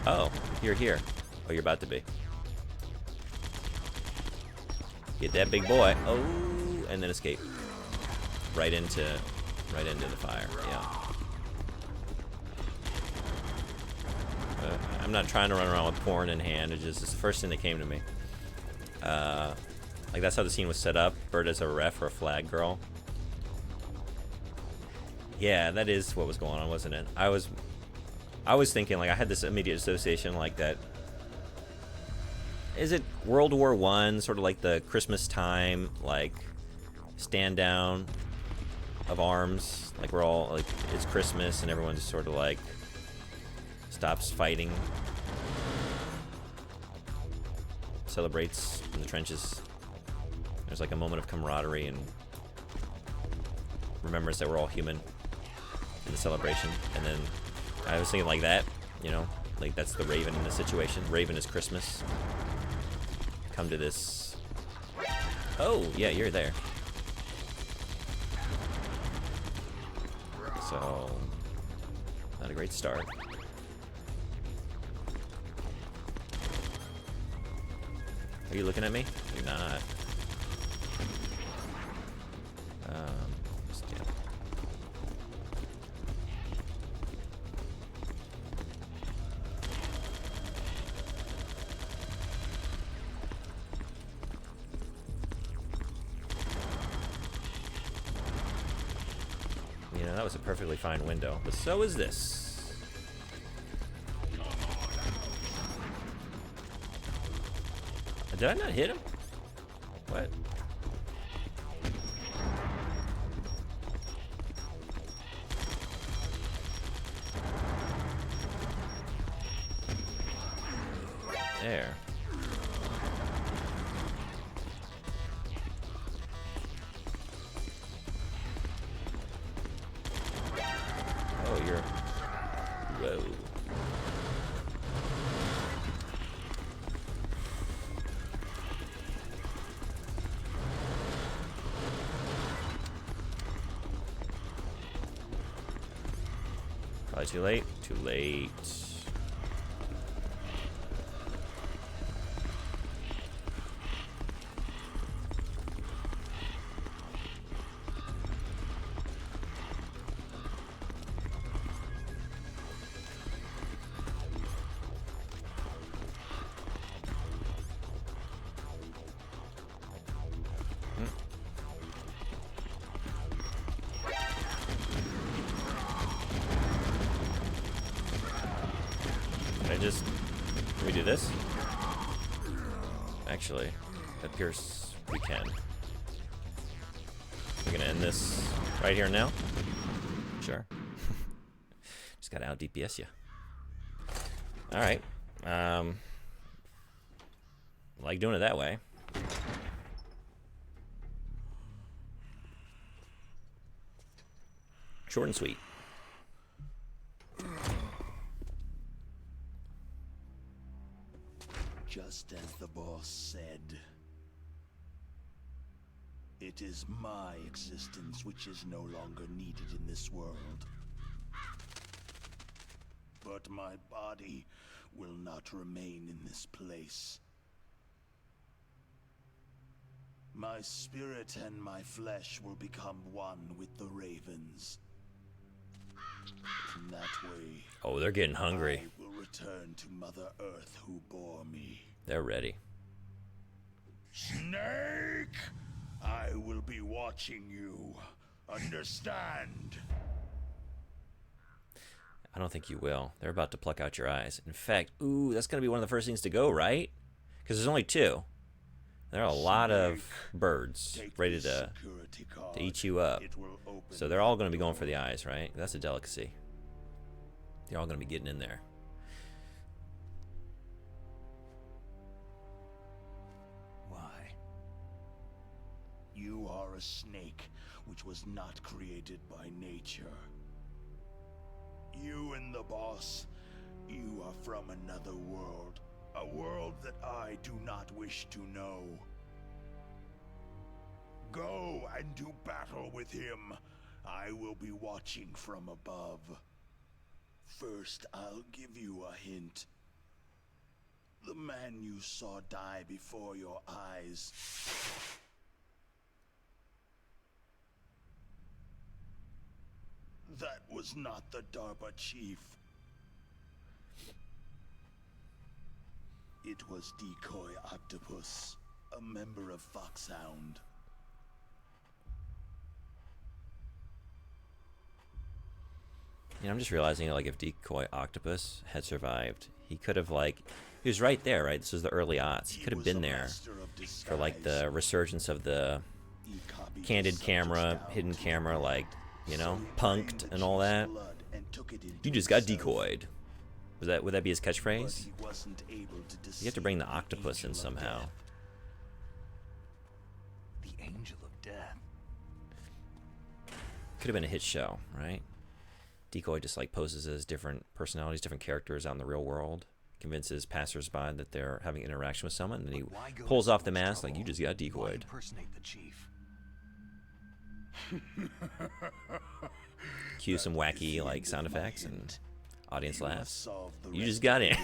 Oh, you're here. Oh, you're about to be. Get that big boy. Oh, and then escape. Right into the fire. Yeah. I'm not trying to run around with porn in hand. It's the first thing that came to me. Like, that's how the scene was set up. Bird as a ref or a flag girl. Yeah, that is what was going on, wasn't it? I was thinking, like, I had this immediate association, like, that. Is it World War I, sort of like the Christmas time, like, stand down of arms? Like, we're all, like, it's Christmas and everyone just sort of, like, stops fighting. Celebrates in the trenches. There's, like, a moment of camaraderie and remembers that we're all human in the celebration. And then I was thinking like that, you know, like that's the Raven in this situation. Raven is Christmas. Come to this. Oh, yeah, you're there. So, not a great start. Are you looking at me? You're not. Skip. You know, that was a perfectly fine window, but so is this. Did I not hit him? What? There. Probably too late. Too late. Can we do this? Actually, it appears we can. We're gonna end this right here and now. Sure. Just gotta out DPS you. All right. Like doing it that way. Short and sweet. Just as the boss said, it is my existence which is no longer needed in this world. But my body will not remain in this place. My spirit and my flesh will become one with the ravens. In that way, Oh, they're getting hungry. I will return to Mother Earth who bore me. They're ready. Snake! I will be watching you. Understand? I don't think you will. They're about to pluck out your eyes. In fact, ooh, that's going to be one of the first things to go, right? Because there's only two. There are a lot of birds ready to eat you up. So they're all going to be going for the eyes, right? That's a delicacy. They're all going to be getting in there. Why? You are a snake which was not created by nature. You and the boss, you are from another world. A world that I do not wish to know. Go and do battle with him. I will be watching from above. First, I'll give you a hint. The man you saw die before your eyes. That was not the DARPA chief. It was Decoy Octopus, a member of Foxhound. You know, I'm just realizing, like, if Decoy Octopus had survived, he could have, like, he was right there, right? This was the early aughts. He could have been there for, like, the resurgence of the candid camera, hidden camera, like, you know, punked and all that. You just got decoyed. Would that be his catchphrase? You have to bring the octopus in somehow. The Angel of Death. Could have been a hit show, right? Decoy just like poses as different personalities, different characters out in the real world, convinces passersby that they're having interaction with someone, and then he pulls off the mask like, you just got decoyed. Impersonate the chief. Cue some wacky like sound effects and audience laughs. You just got in.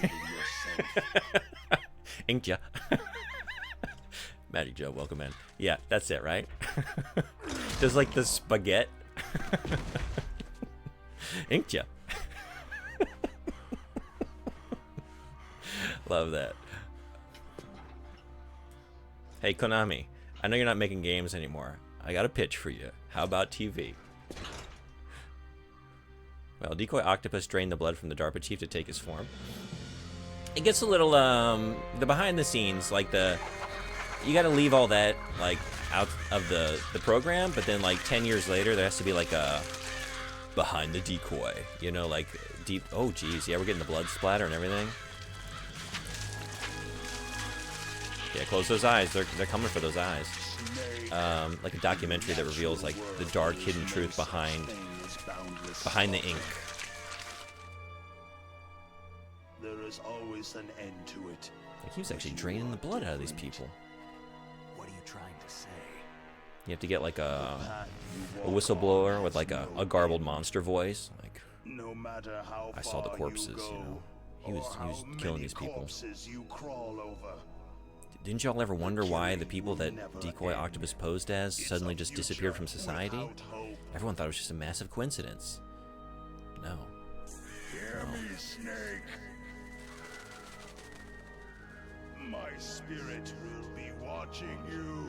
Inked ya. Magic Joe, welcome in. Yeah, that's it, right? There's like the spaghetti. Inked ya. Love that. Hey, Konami, I know you're not making games anymore. I got a pitch for you. How about TV? Well, Decoy Octopus drained the blood from the DARPA chief to take his form. It gets a little, the behind the scenes, like you gotta leave all that, like, out of the program, but then, like, 10 years later, there has to be, like, a behind the decoy, you know, like, deep, oh, geez, yeah, we're getting the blood splatter and everything. Yeah, close those eyes, they're coming for those eyes. Like a documentary that reveals, like, the dark hidden truth behind the ink. There is always an end to it. Like, he was actually draining the blood out of these people. What are you trying to say? You have to get like a whistleblower with like a garbled monster voice. Like, No matter how I saw the far corpses, you you go, know. He was or how killing many these people. corpses you crawl over. Didn't y'all ever wonder why the people that never Decoy end. Octopus posed as It's suddenly a just disappeared from future society? without hope. Everyone thought it was just a massive coincidence. No. Hear me, Snake. My spirit will be watching you.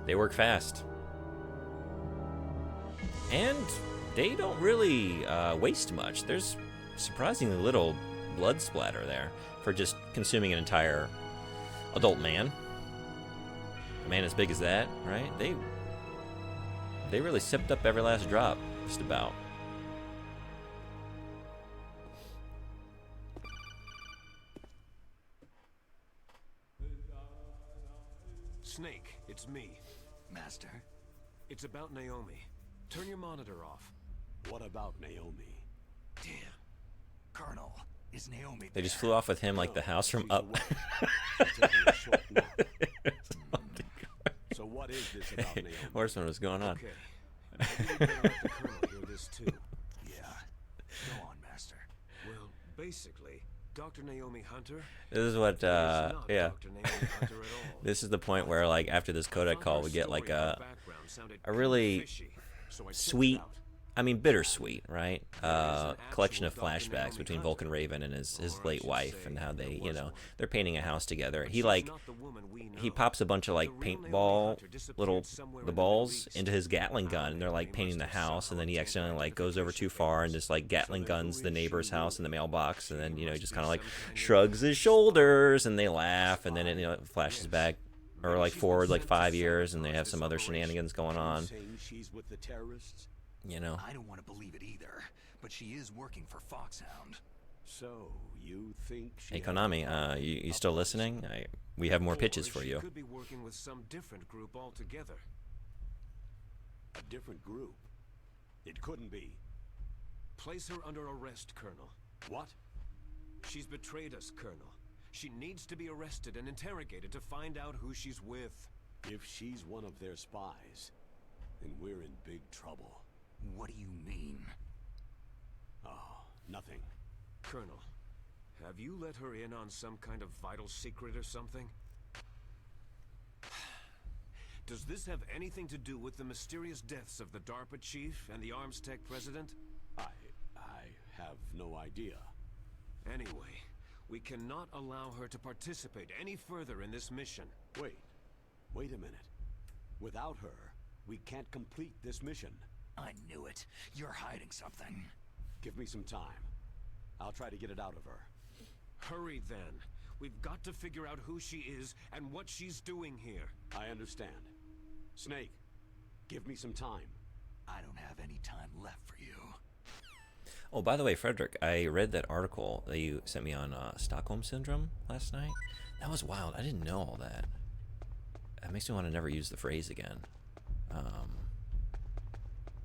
They work fast. And they don't really waste much. There's surprisingly little blood splatter there for just consuming an entire adult man. A man as big as that, right? They really sipped up every last drop, just about. Snake, it's me. Master? It's about Naomi. Turn your monitor off. What about Naomi? Damn. Colonel, is Naomi They just there? flew off with him like the house from Up. Taking a short nap. So what is this about Naomi? Horseman, what's going on? Okay. Maybe we better let the Colonel hear this too. Yeah. Go on, Master. Well, basically, Dr. Naomi Hunter This is what, is not yeah. Dr. Naomi Hunter at all. This is the point where, like, after this codec call, we get like a really fishy, so I checked it sweet, out. I mean bittersweet, right? Collection of flashbacks between Vulcan Raven and his late wife, and how they, you know, they're painting a house together. He like he pops a bunch of like paintball the balls into his Gatling gun, and they're like painting the house, and then he accidentally like goes over too far and just like Gatling guns the neighbor's house in the mailbox, and then, you know, just kind of like shrugs his shoulders, and they laugh, and then it, you know, it flashes back or like forward like 5 years, and they have some other shenanigans going on. Saying she's with the terrorists? You know, I don't want to believe it either, but she is working for Foxhound. So, you think she... hey Konami, you still listening? We have more pitches for She you. could be working with some different group altogether. A different group? It couldn't be. Place her under arrest, Colonel. What? She's betrayed us, Colonel. She needs to be arrested and interrogated to find out who she's with. If she's one of their spies, then we're in big trouble. What do you mean? Oh, nothing. Colonel, have you let her in on some kind of vital secret or something? Does this have anything to do with the mysterious deaths of the DARPA chief and the Armstech president? I have no idea. Anyway, we cannot allow her to participate any further in this mission. Wait a minute. Without her, we can't complete this mission. I knew it. You're hiding something. Give me some time. I'll try to get it out of her. Hurry then. We've got to figure out who she is and what she's doing here. I understand. Snake, give me some time. I don't have any time left for you. Oh, by the way, Frederick, I read that article that you sent me on Stockholm Syndrome last night. That was wild. I didn't know all that. That makes me want to never use the phrase again.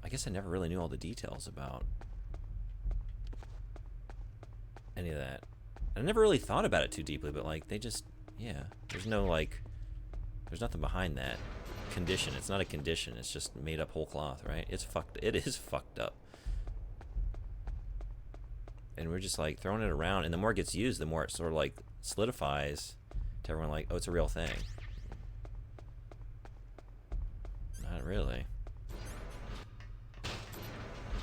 I guess I never really knew all the details about any of that. I never really thought about it too deeply, but like they just, yeah, there's no like, there's nothing behind that condition. It's not a condition. It's just made up whole cloth, right? It's fucked. It is fucked up. And we're just like throwing it around, and the more it gets used, the more it sort of like solidifies to everyone like, oh, it's a real thing. Not really.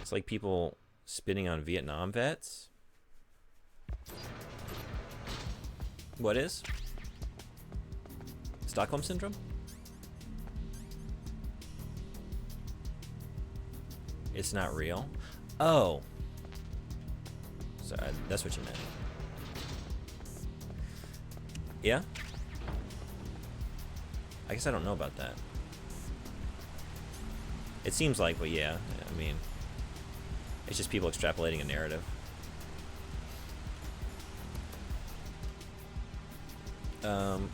It's like people spitting on Vietnam vets. What is? Stockholm Syndrome? It's not real? Oh. Sorry, that's what you meant. Yeah? I guess I don't know about that. It seems like, but yeah, I mean, it's just people extrapolating a narrative.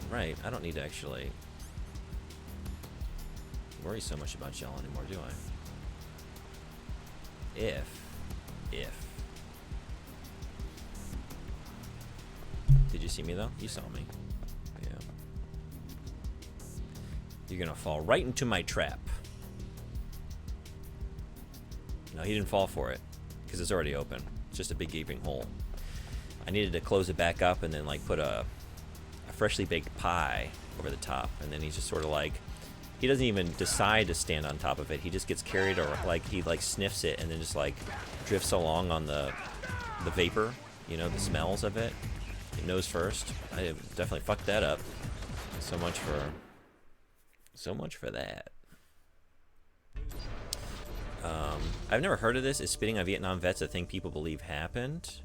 Right, I don't need to actually worry so much about y'all anymore, do I? If. Did you see me though? You saw me. Yeah. You're gonna fall right into my trap. No, he didn't fall for it. because it's already open. It's just a big gaping hole. I needed to close it back up and then like put a freshly baked pie over the top, and then he's just sort of like, he doesn't even decide to stand on top of it. He just gets carried, or like he like sniffs it and then just like drifts along on the vapor, you know, the smells of it. Nose first. I definitely fucked that up. So much for that. I've never heard of this. Is spitting on Vietnam vets a thing people believe happened?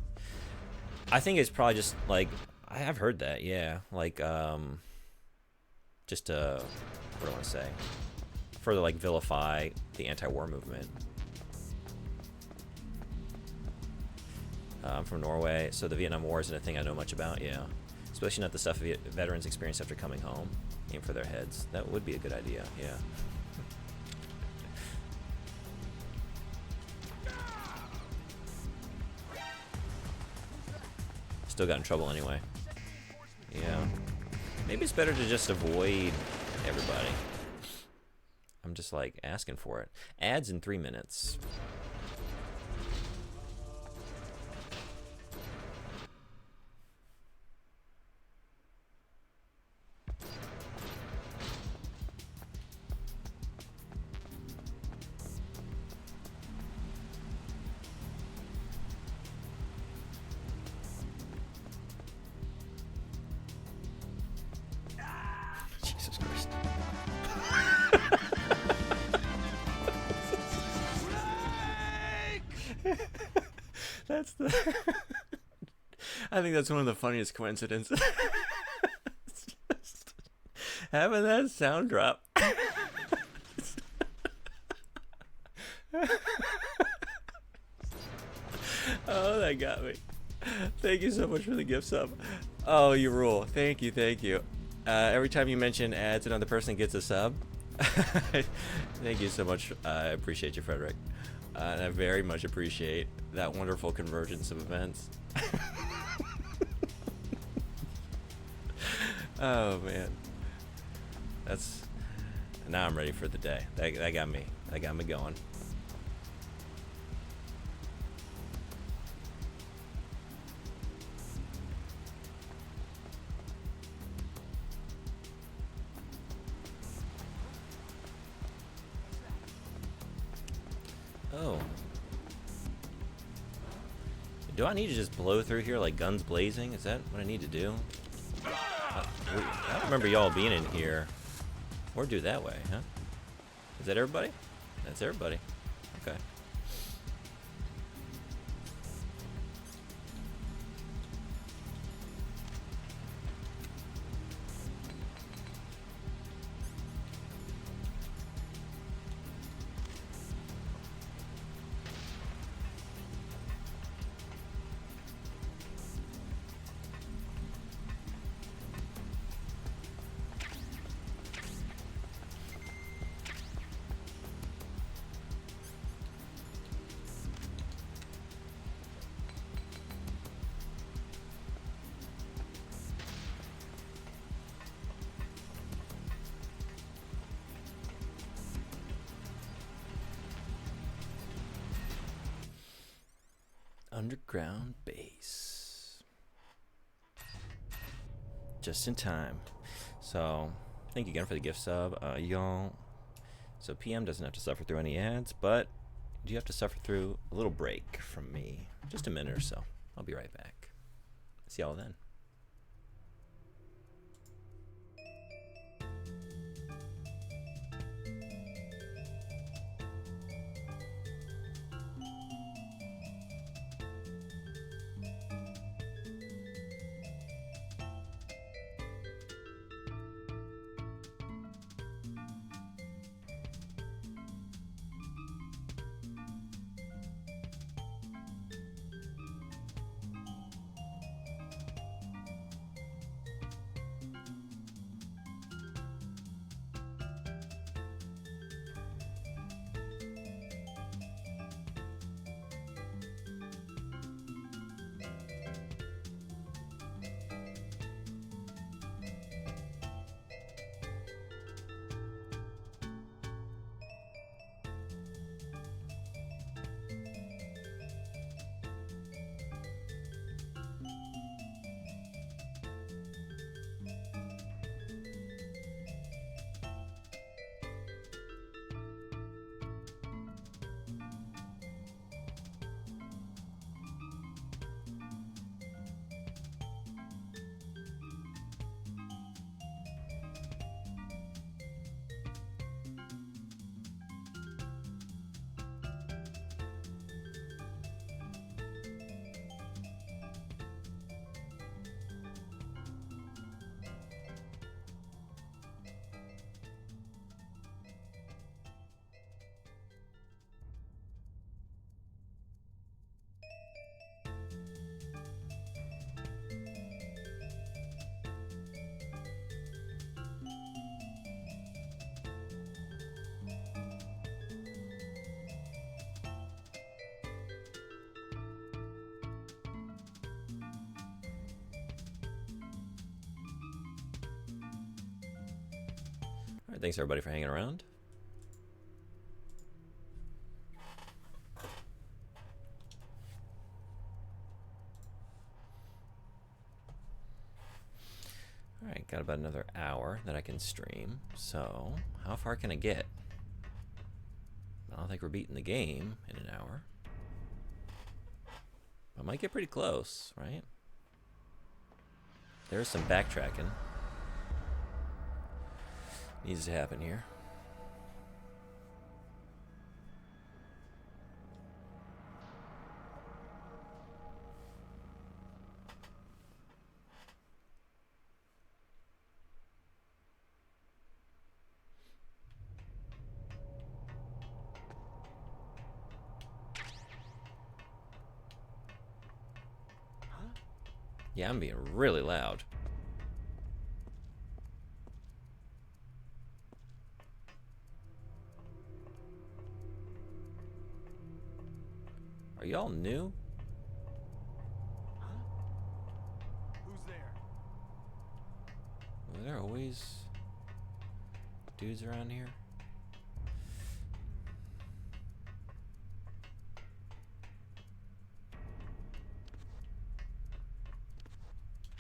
I think it's probably just like, I have heard that, yeah. Like, just to, what do I want to say? Further like vilify the anti-war movement. I'm from Norway, so the Vietnam War isn't a thing I know much about, yeah. Especially not the stuff veterans experience after coming home. Aim for their heads. That would be a good idea, yeah. Still got in trouble anyway. Yeah. Maybe it's better to just avoid everybody. I'm just like asking for it. Ads in 3 minutes. Jesus Christ. That's the I think that's one of the funniest coincidences. Just having that sound drop. Oh, that got me. Thank you so much for the gift sub. Oh, you rule. Thank you, thank you. Every time you mention ads, another person gets a sub. Thank you so much. I appreciate you, Frederick. And I very much appreciate that wonderful convergence of events. Oh, man. Now I'm ready for the day. That got me. That got me going. Oh. Do I need to just blow through here like guns blazing? Is that what I need to do? I don't remember y'all being in here. Or do that way, huh? Is that everybody? That's everybody. Okay. Underground base. Just in time. So, thank you again for the gift sub, y'all. So PM doesn't have to suffer through any ads, but you have to suffer through a little break from me. Just a minute or so. I'll be right back. See y'all then. Alright, thanks everybody for hanging around. Alright, got about another hour that I can stream. So, how far can I get? I don't think we're beating the game in an hour. I might get pretty close, right? There's some backtracking. Needs to happen here. Yeah, I'm being really loud. Are y'all new? Huh? Who's there? Are there always dudes around here?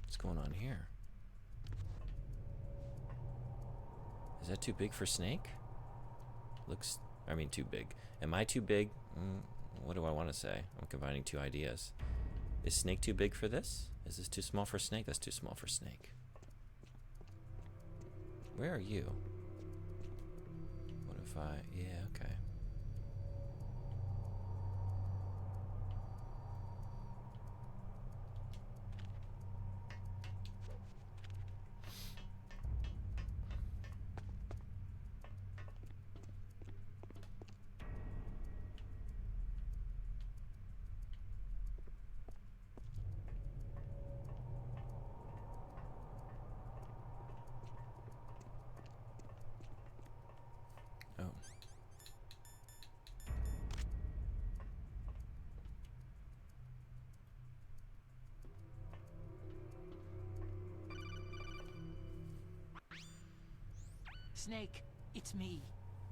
What's going on here? Is that too big for Snake? Looks, I mean, too big. Am I too big? What do I want to say? I'm combining two ideas. Is Snake too big for this? Is this too small for Snake? That's too small for Snake. Where are you? What if I... Yeah, okay. Oh. Snake, it's me.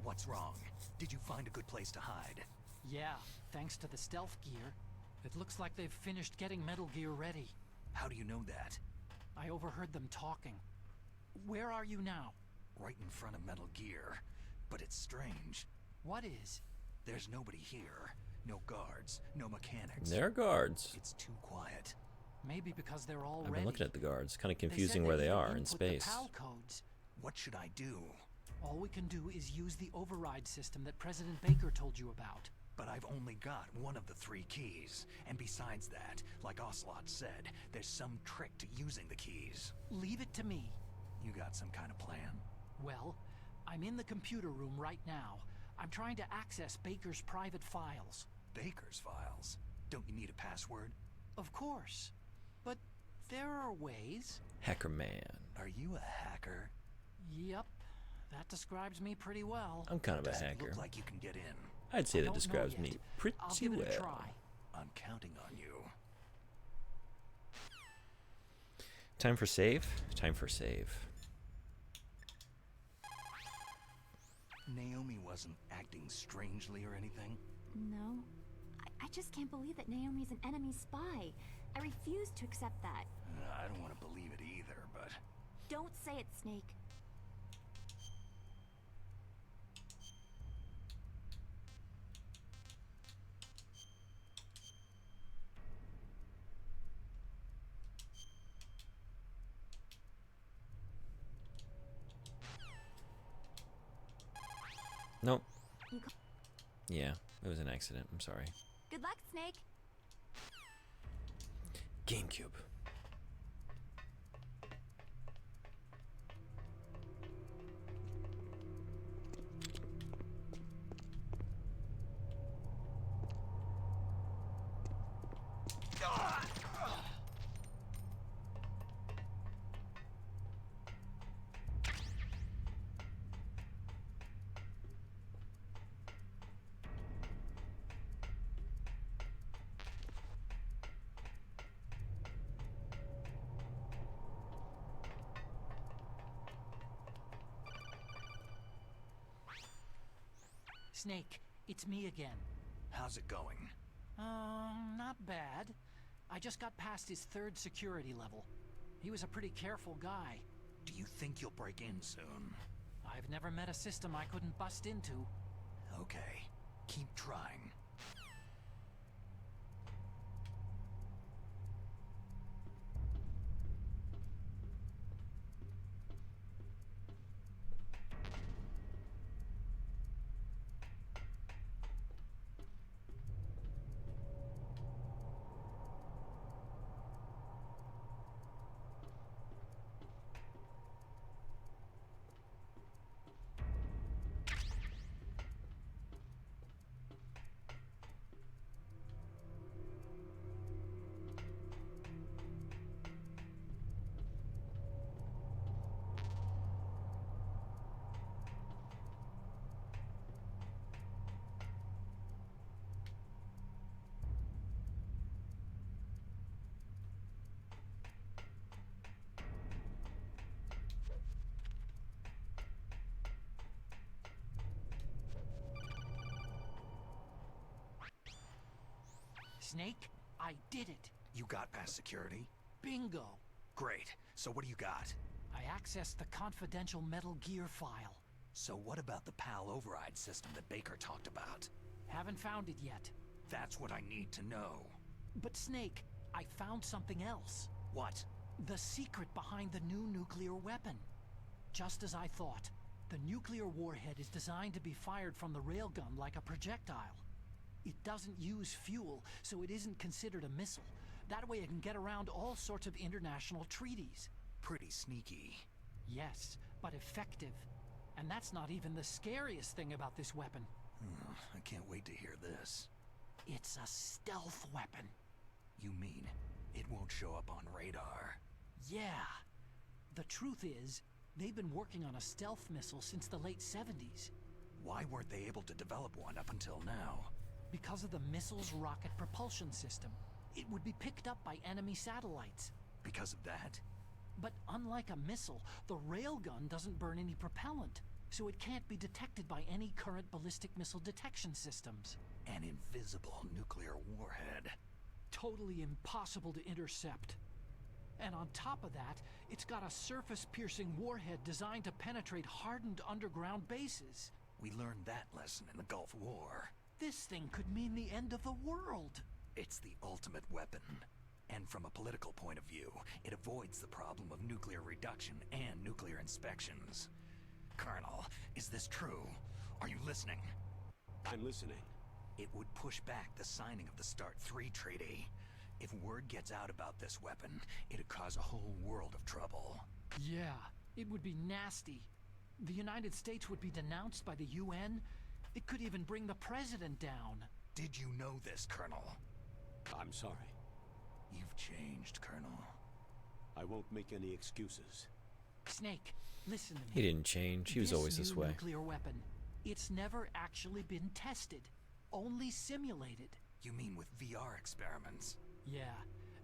What's wrong? Did you find a good place to hide? Yeah, thanks to the stealth gear. It looks like they've finished getting Metal Gear ready. How do you know that? I overheard them talking. Where are you now? Right in front of Metal Gear. But it's strange. What is? There's nobody here. No guards, no mechanics. There are guards. It's too quiet. Maybe because they're all I've ready. been looking at the guards. Kind of They said confusing where they even are in input the space. PAL codes. What should I do? All we can do is use the override system that President Baker told you about. But I've only got one of the 3 keys. And besides that, like Ocelot said, there's some trick to using the keys. Leave it to me. You got some kind of plan? Well, I'm in the computer room right now. I'm trying to access Baker's private files. Baker's files? Don't you need a password? Of course. But there are ways. Hacker man. Are you a hacker? Yep. That describes me pretty well. I'm kind of Does a it hacker. look like you can get in? I'd say I that don't know describes yet. me pretty I'll give well. it a try. I'm counting on you. Time for save? Time for save. Naomi wasn't acting strangely or anything? No. I just can't believe that Naomi's an enemy spy. I refuse to accept that. I don't want to believe it either, but... Don't say it, Snake. Nope. You ca- Yeah, it was an accident. I'm sorry. Good luck, Snake. GameCube. Snake, it's me again. How's it going? Not bad. I just got past his 3rd security level. He was a pretty careful guy. Do you think you'll break in soon? I've never met a system I couldn't bust into. Okay, keep trying. Snake, I did it. You got past security? Bingo. Great. So what do you got? I accessed the confidential Metal Gear file. So what about the PAL override system that Baker talked about? Haven't found it yet. That's what I need to know. But Snake, I found something else. What? The secret behind the new nuclear weapon. Just as I thought, the nuclear warhead is designed to be fired from the railgun like a projectile. It doesn't use fuel, so it isn't considered a missile. That way it can get around all sorts of international treaties. Pretty sneaky. Yes, but effective. And that's not even the scariest thing about this weapon. I can't wait to hear this. It's a stealth weapon. You mean it won't show up on radar? Yeah. The truth is, they've been working on a stealth missile since the late 70s. Why weren't they able to develop one up until now? Because of the missile's rocket propulsion system. It would be picked up by enemy satellites. Because of that? But unlike a missile, the railgun doesn't burn any propellant, so it can't be detected by any current ballistic missile detection systems. An invisible nuclear warhead. Totally impossible to intercept. And on top of that, it's got a surface-piercing warhead designed to penetrate hardened underground bases. We learned that lesson in the Gulf War. This thing could mean the end of the world. It's the ultimate weapon. And from a political point of view, it avoids the problem of nuclear reduction and nuclear inspections. Colonel, is this true? Are you listening? I'm listening. It would push back the signing of the START III treaty. If word gets out about this weapon, it'd cause a whole world of trouble. Yeah, it would be nasty. The United States would be denounced by the UN. It could even bring the president down. Did you know this, Colonel? I'm sorry. You've changed, Colonel. I won't make any excuses. Snake, listen to me. He didn't change. He was always this new way. Nuclear weapon. It's never actually been tested. Only simulated. You mean with VR experiments? Yeah,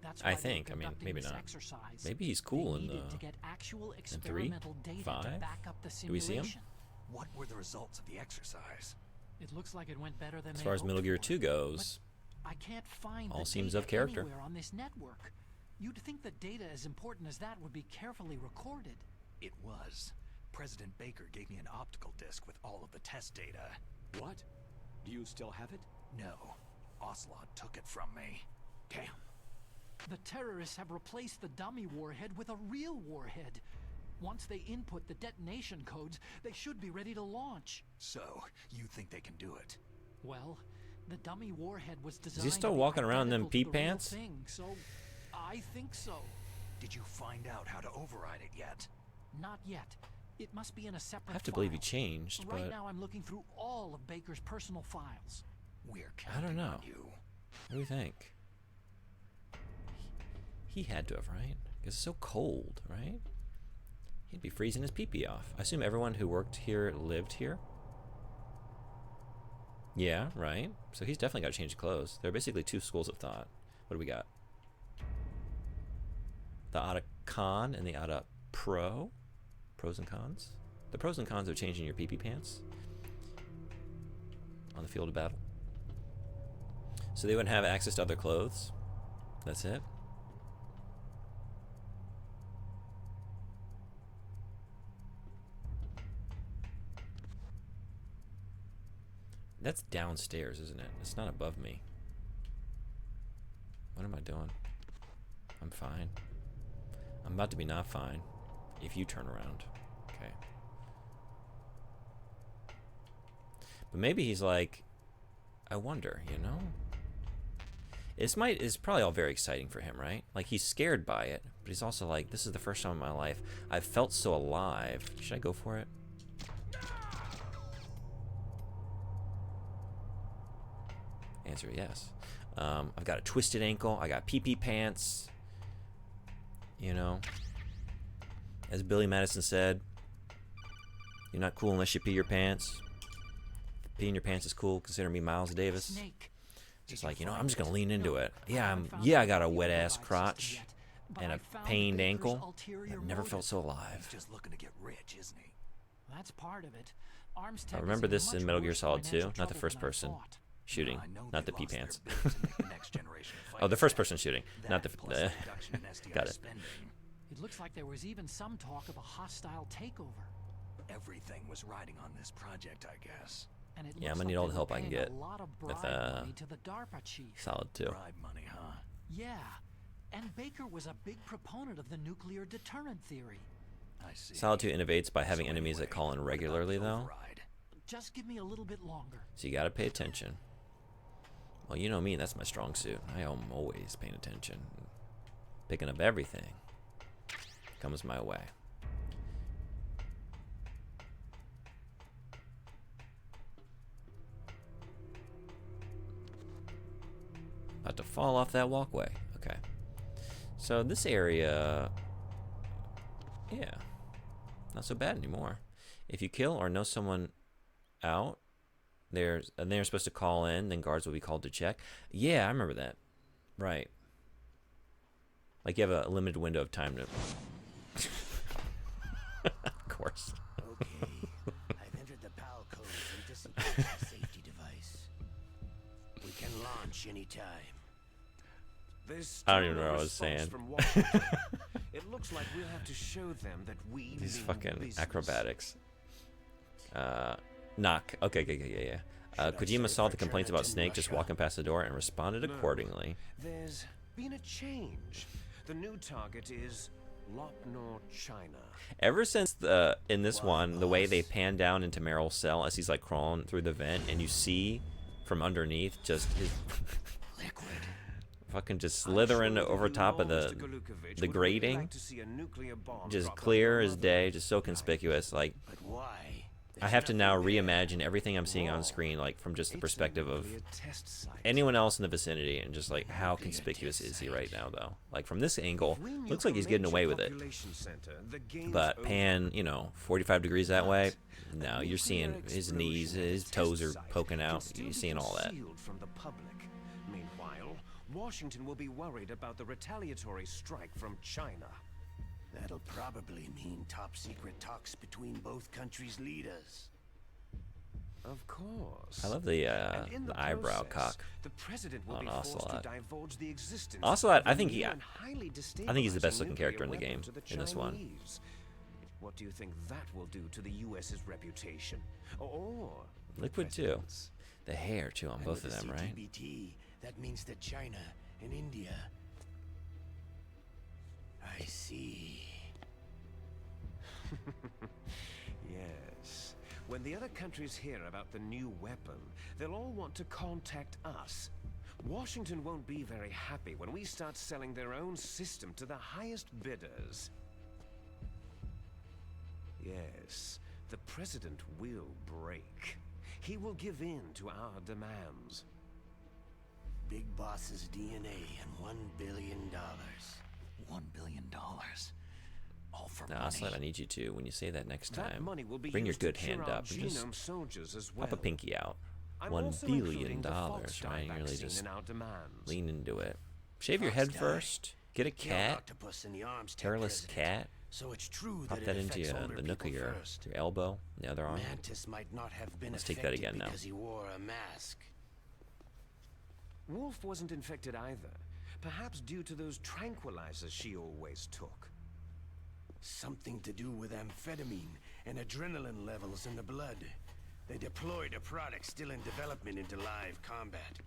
that's I why think. they're I mean, conducting maybe this not. exercise. Maybe he's cool They in needed the to get actual in 3, experimental data 5. to back up the Do we simulation. see him? What were the results of the exercise? It looks like it went better than As they far as Metal hoped Gear for, 2 goes, but I can't find all the seems data of character. anywhere on this network. You'd think the data as important as that would be carefully recorded. It was. President Baker gave me an optical disc with all of the test data. What? Do you still have it? No. Ocelot took it from me. Damn. The terrorists have replaced the dummy warhead with a real warhead. Once they input the detonation codes, they should be ready to launch. So, you think they can do it? Well, the dummy warhead was designed still to be walking around in them identical to pee the real pants? thing, so I think so. Did you find out how to override it yet? Not yet. It must be in a separate I have to believe he file. changed, Right but now I'm looking through all of Baker's personal files. We're I don't counting know. on you. what do you think? He had to have, right? Because it's so cold, right? He'd be freezing his pee-pee off. I assume everyone who worked here lived here? Yeah, right? So he's definitely got to change clothes. There are basically 2 schools of thought. What do we got? The Ada Con and the Ada Pro? Pros and cons? The pros and cons of changing your pee-pee pants? on the field of battle. So they wouldn't have access to other clothes. That's it. That's downstairs, isn't it? It's not above me. What am I doing? I'm fine. I'm about to be not fine if you turn around. Okay. But maybe he's like, I wonder, you know? It's probably all very exciting for him, right? Like, he's scared by it, but he's also like, this is the first time in my life I've felt so alive. Should I go for it? Answer yes. I've got a twisted ankle. I got pee-pee pants. You know, as Billy Madison said, you're not cool unless you pee your pants. Peeing your pants is cool. Consider me Miles Davis. Snake. Just like, you know, I'm just gonna lean into it. Yeah, I got a wet ass crotch and a pained ankle. I've never felt so alive. He's just looking to get rich, isn't he? That's part of it. Armstead I remember is this much in Metal Gear worse Solid 2, financial not the trouble first than I person thought. shooting, I know not they the pee lost their pants. bids to make the next generation of Oh, the fighters first better. person shooting, That not the. plus a reduction in SDI Got it. spending. It looks like there was even some talk of a hostile takeover. Everything was riding on this project, I guess. And it Yeah, I'm looks gonna like need all they the were help I can paying get a lot of with, bribe money to the DARPA chief. Solid 2. Bribe money, huh? Yeah, and Baker was a big proponent of the nuclear deterrent theory. I see. Solid 2 innovates by having So enemies that anyway, call in what about regularly, the though. override? Just give me a little bit longer. So you gotta pay attention. Well, you know me, that's my strong suit. I am always paying attention. Picking up everything comes my way. About to fall off that walkway. Okay. So this area, yeah, not so bad anymore. If you kill or know someone out, they're supposed to call in, then guards will be called to check. Yeah, I remember that. Right. Like you have a limited window of time to. Of course. Okay, I've entered the PAL codes and disengaged the safety device. We can launch anytime. There's I don't even still know no what I was response saying. from Washington. It looks like we'll have to show them that we These mean fucking business. acrobatics. Knock. Okay, yeah. Should I Kojima say saw for the complaints about Jonathan Snake just Russia? walking past the door and responded No. accordingly. There's been a change. The new target is Lopnor, China. Ever since in this one, the way they pan down into Meryl's cell as he's like crawling through the vent, and you see from underneath just his Liquid. fucking just I'm slithering sure over you top of all, the Mr. Golukovich, the would grating, really like to see a nuclear bomb just drop on clear your as mother. day, just so conspicuous. Like But why? I have to now reimagine everything I'm seeing on screen, like from just the It's a perspective of nuclear test site. anyone else in the vicinity, and just like how conspicuous is he right now, though? Like from this angle, If we looks like nuke he's a getting major away with it. population center, the game's But over. pan, 45 degrees that way, A no, you're nuclear seeing his knees, explosion at his a toes test are site poking can out. still You're be seeing all that. concealed from the public. Meanwhile, Washington will be worried about the retaliatory strike from China. That'll probably mean top secret talks between both countries' leaders. Of course. I love the And in the eyebrow process, cock. The president will on be forced Ocelot. to divulge the existence Ocelot, of I a think new he- and highly I think he's the best destabilizing looking character in the nuclear game, weapon to the in this one. Chinese. What do you think that will do to the US's reputation? Or the Liquid too. president's? The hair too on And both with of them, the right? CTBT, that means that China and India. I see. Yes. When the other countries hear about the new weapon, they'll all want to contact us. Washington won't be very happy when we start selling their own system to the highest bidders. Yes, the president will break. He will give in to our demands. Big Boss's DNA and $1 billion. $1 billion. All for Now, money. Ocelot, I need you to, when you say that next That time, money will be bring your used to good cure hand our up and just genome soldiers as well. pop a pinky out. I'm $1 also billion, including the Volkswagen right? You really vaccine just in our demands. lean into it. Shave your head Fox die. first. Get a Kill cat. Octopus and the Armstead Hairless president. cat. So it's true Pop that that it into affects your, older the nook of people your first. elbow, the other arm. Mantis might not have been Let's take that affected again now. because he wore a mask. Wolf wasn't infected either. Perhaps due to those tranquilizers she always took. Something to do with amphetamine and adrenaline levels in the blood. They deployed a product still in development into live combat.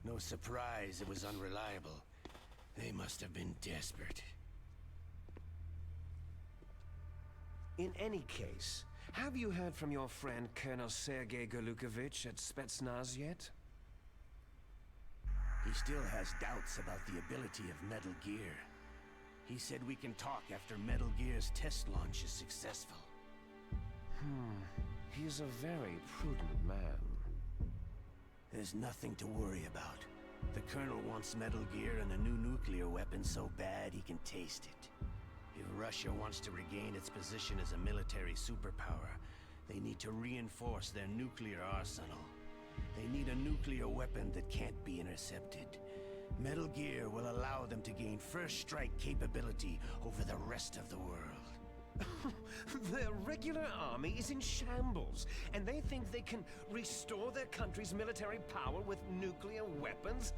No surprise it was unreliable. They must have been desperate. In any case, have you heard from your friend Colonel Sergei Golukovich at Spetsnaz yet? He still has doubts about the ability of Metal Gear. He said we can talk after Metal Gear's test launch is successful. He's a very prudent man. There's nothing to worry about. The Colonel wants Metal Gear and a new nuclear weapon so bad he can taste it. If Russia wants to regain its position as a military superpower, they need to reinforce their nuclear arsenal. They need a nuclear weapon that can't be intercepted. Metal Gear will allow them to gain first strike capability over the rest of the world. Their regular army is in shambles, and they think they can restore their country's military power with nuclear weapons?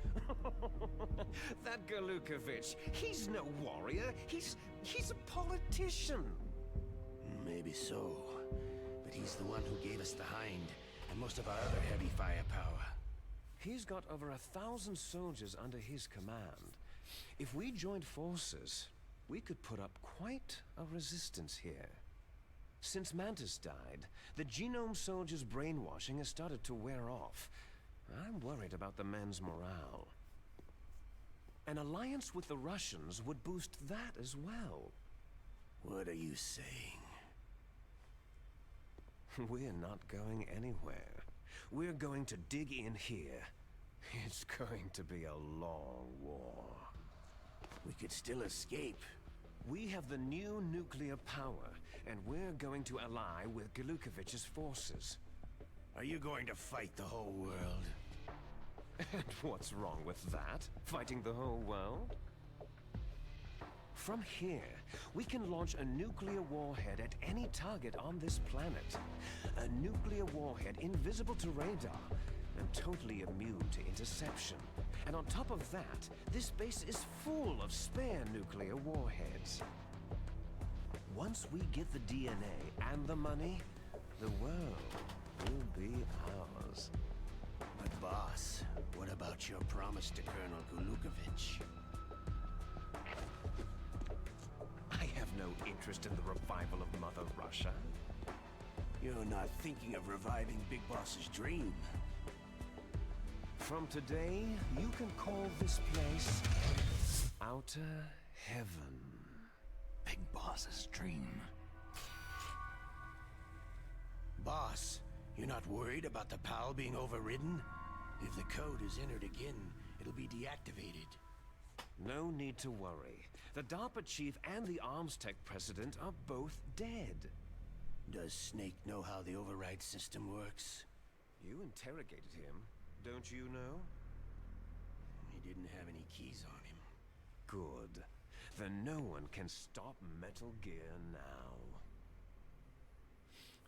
That Golukovich, he's no warrior. He's a politician. Maybe so, but he's the one who gave us the Hind and most of our other heavy firepower. He's got over 1,000 soldiers under his command. If we joined forces, we could put up quite a resistance here. Since Mantis died, the Genome soldiers' brainwashing has started to wear off. I'm worried about the men's morale. An alliance with the Russians would boost that as well. What are you saying? We're not going anywhere. We're going to dig in here. It's going to be a long war. We could still escape. We have the new nuclear power, and we're going to ally with Golukovich's forces. Are you going to fight the whole world? And what's wrong with that? Fighting the whole world? From here, we can launch a nuclear warhead at any target on this planet. A nuclear warhead invisible to radar and totally immune to interception. And on top of that, this base is full of spare nuclear warheads. Once we get the DNA and the money, the world will be ours. But boss, what about your promise to Colonel Golukovich? I have no interest in the revival of Mother Russia. You're not thinking of reviving Big Boss's dream. From today, you can call this place Outer Heaven. Big Boss's dream. Boss, you're not worried about the PAL being overridden? If the code is entered again, it'll be deactivated. No need to worry. The DARPA chief and the Arms Tech president are both dead. Does Snake know how the override system works? You interrogated him, don't you know? He didn't have any keys on him. Good. Then no one can stop Metal Gear now.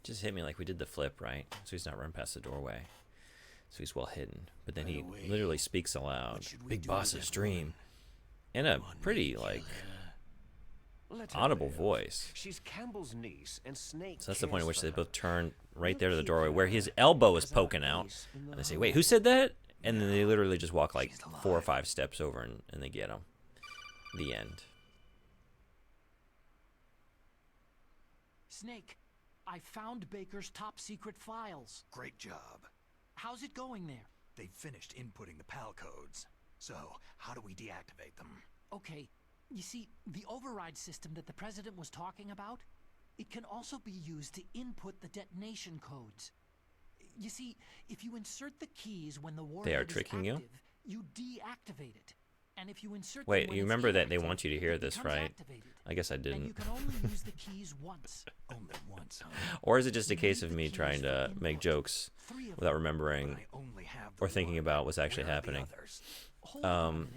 Just hit me like we did the flip, right? So he's not running past the doorway. So he's well hidden. But then he literally speaks aloud. Big Boss's dream. In a pretty, like, audible voice. She's Campbell's niece, and Snake. So that's the point at which they both turn right there to the doorway where his elbow is poking out. And they say, wait, who said that? And then they literally just walk like 4 or 5 steps over and they get him. The end. Snake, I found Baker's top secret files. Great job. How's it going there? They've finished inputting the PAL codes. So, how do we deactivate them? Okay, you see, the override system that the president was talking about, it can also be used to input the detonation codes. You see, if you insert the keys when the warhead is active, you deactivate it. And if you insert Wait, them when you it's remember that they inactive, want you to hear it this, becomes right? activated. I guess I And you didn't. can only use the keys once. Only once, huh? Or is it just a case of me trying to make jokes without remembering or thinking about what's actually happening?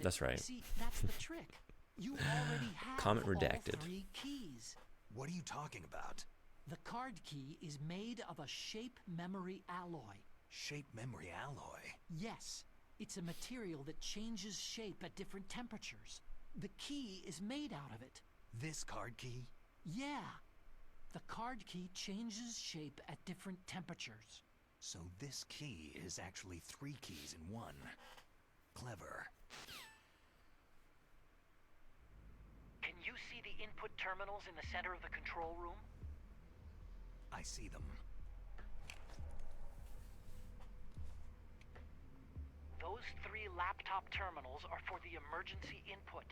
That's right. See, that's the trick. You already have Comment all redacted. 3 keys. What are you talking about? The card key is made of a shape memory alloy. Shape memory alloy? Yes, it's a material that changes shape at different temperatures. The key is made out of it. This card key? Yeah. The card key changes shape at different temperatures. So this key is actually 3 keys in one. Clever. Can you see the input terminals in the center of the control room? I see them. Those 3 laptop terminals are for the emergency input.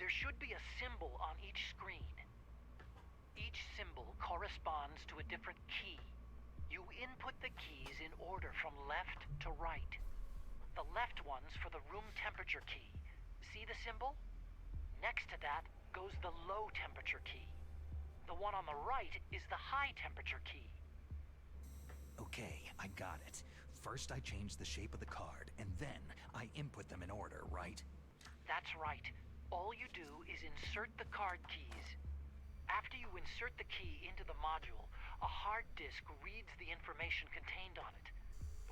There should be a symbol on each screen. Each symbol corresponds to a different key. You input the keys in order from left to right. The left one's for the room temperature key. See the symbol? Next to that goes the low temperature key. The one on the right is the high temperature key. Okay, I got it. First I change the shape of the card, and then I input them in order, right? That's right. All you do is insert the card keys. After you insert the key into the module, a hard disk reads the information contained on it.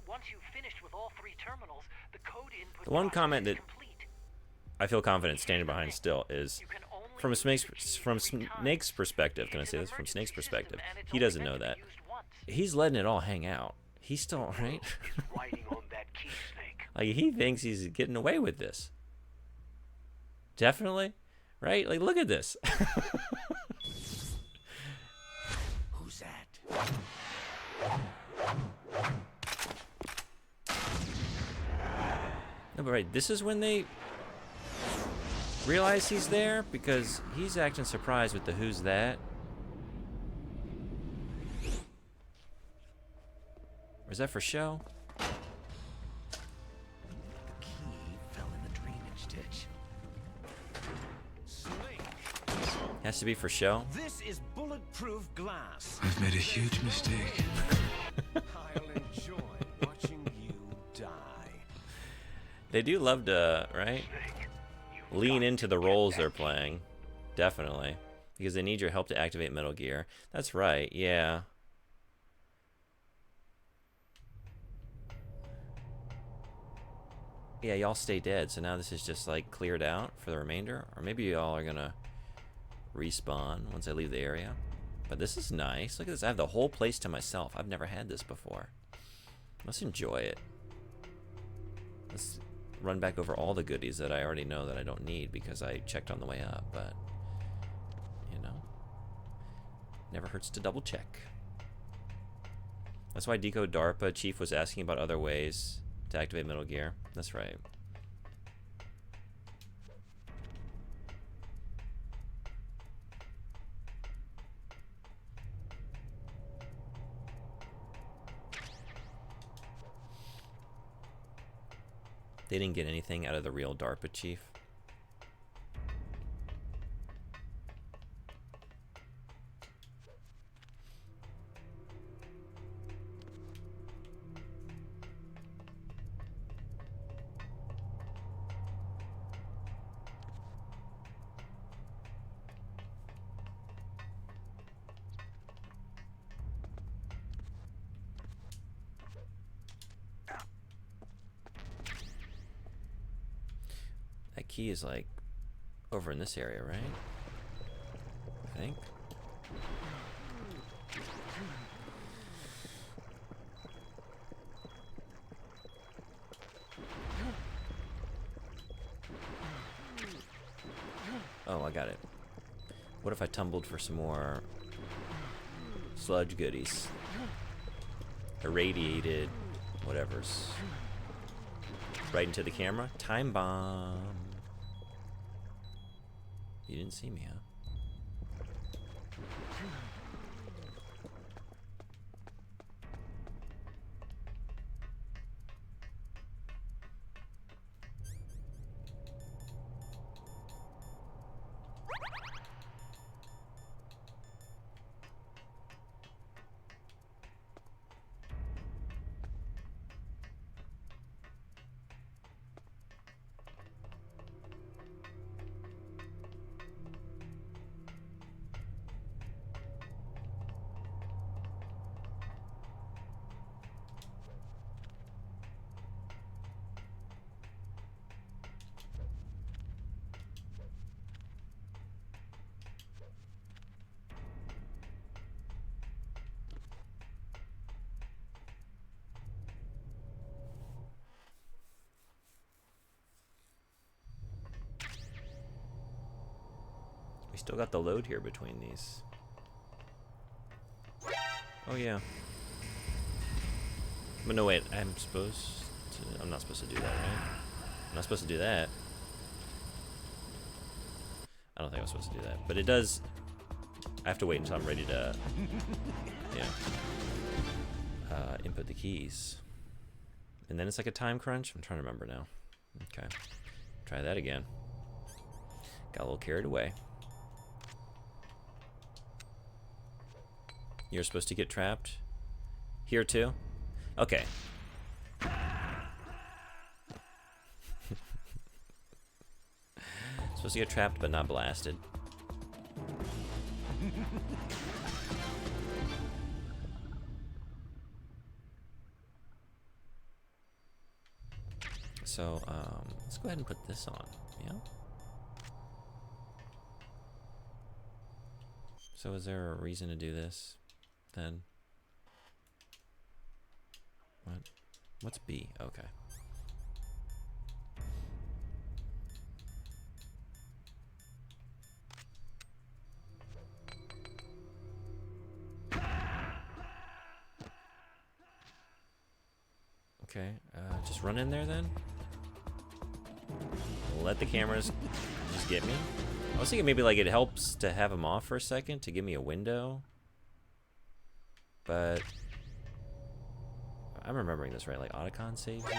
Once you've finished with all 3 terminals, the code input The one process comment is that complete. I feel confident standing behind still is from Snake's perspective. Can I say this? From Snake's perspective, he doesn't know that. He's letting it all hang out. He's still, right? Riding on that key, Snake. Like, he thinks he's getting away with this. Definitely, right? Like, look at this. Who's that? No, but right, this is when they realize he's there, because he's acting surprised with the who's that. Or is that for show? The key fell in the drainage ditch. Snake, Has to be for show. this is bulletproof glass. I've made a huge mistake. I'll enjoy watching you die. They do love to, right? Lean into the roles they're playing. Definitely. Because they need your help to activate Metal Gear. That's right, yeah. Yeah, y'all stay dead, so now this is just like cleared out for the remainder. Or maybe y'all are gonna respawn once I leave the area. But this is nice. Look at this. I have the whole place to myself. I've never had this before. Let's enjoy it. Let's run back over all the goodies that I already know that I don't need because I checked on the way up, but you know, never hurts to double check. That's why Decode DARPA Chief was asking about other ways to activate Metal Gear. That's right. They didn't get anything out of the real DARPA chief. That key is like over in this area, right? I think. Oh, I got it. What if I tumbled for some more sludge goodies? Irradiated whatever's right into the camera. Time bomb. You didn't see me, huh? We still got the load here between these. Oh yeah. But no, wait, I'm not supposed to do that, right? I'm not supposed to do that. I don't think I'm supposed to do that. But it does... I have to wait until I'm ready to... input the keys. And then it's like a time crunch? I'm trying to remember now. Okay. Try that again. Got a little carried away. You're supposed to get trapped? Here too? Okay. Supposed to get trapped but not blasted. So, let's go ahead and put this on, yeah? So is there a reason to do this, then? What? What's B? Okay. Okay, just run in there then? Let the cameras just get me? I was thinking maybe like it helps to have them off for a second to give me a window. But I'm remembering this right, like Otacon saves you.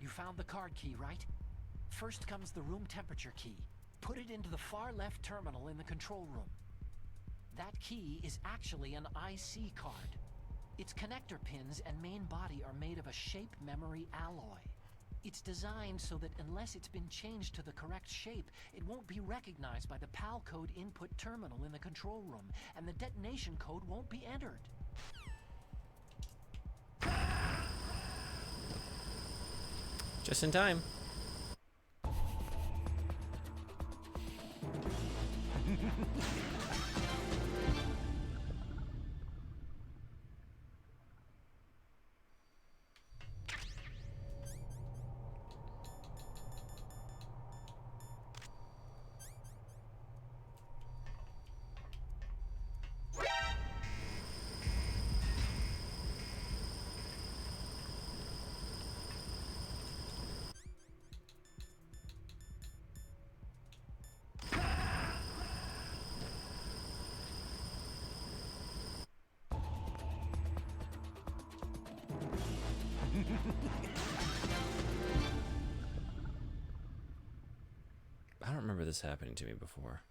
You found the card key, right? First comes the room temperature key. Put it into the far left terminal in the control room. That key is actually an IC card. Its connector pins and main body are made of a shape memory alloy. It's designed so that unless it's been changed to the correct shape, it won't be recognized by the PAL code input terminal in the control room, and the detonation code won't be entered. Just in time. I don't remember this happening to me before.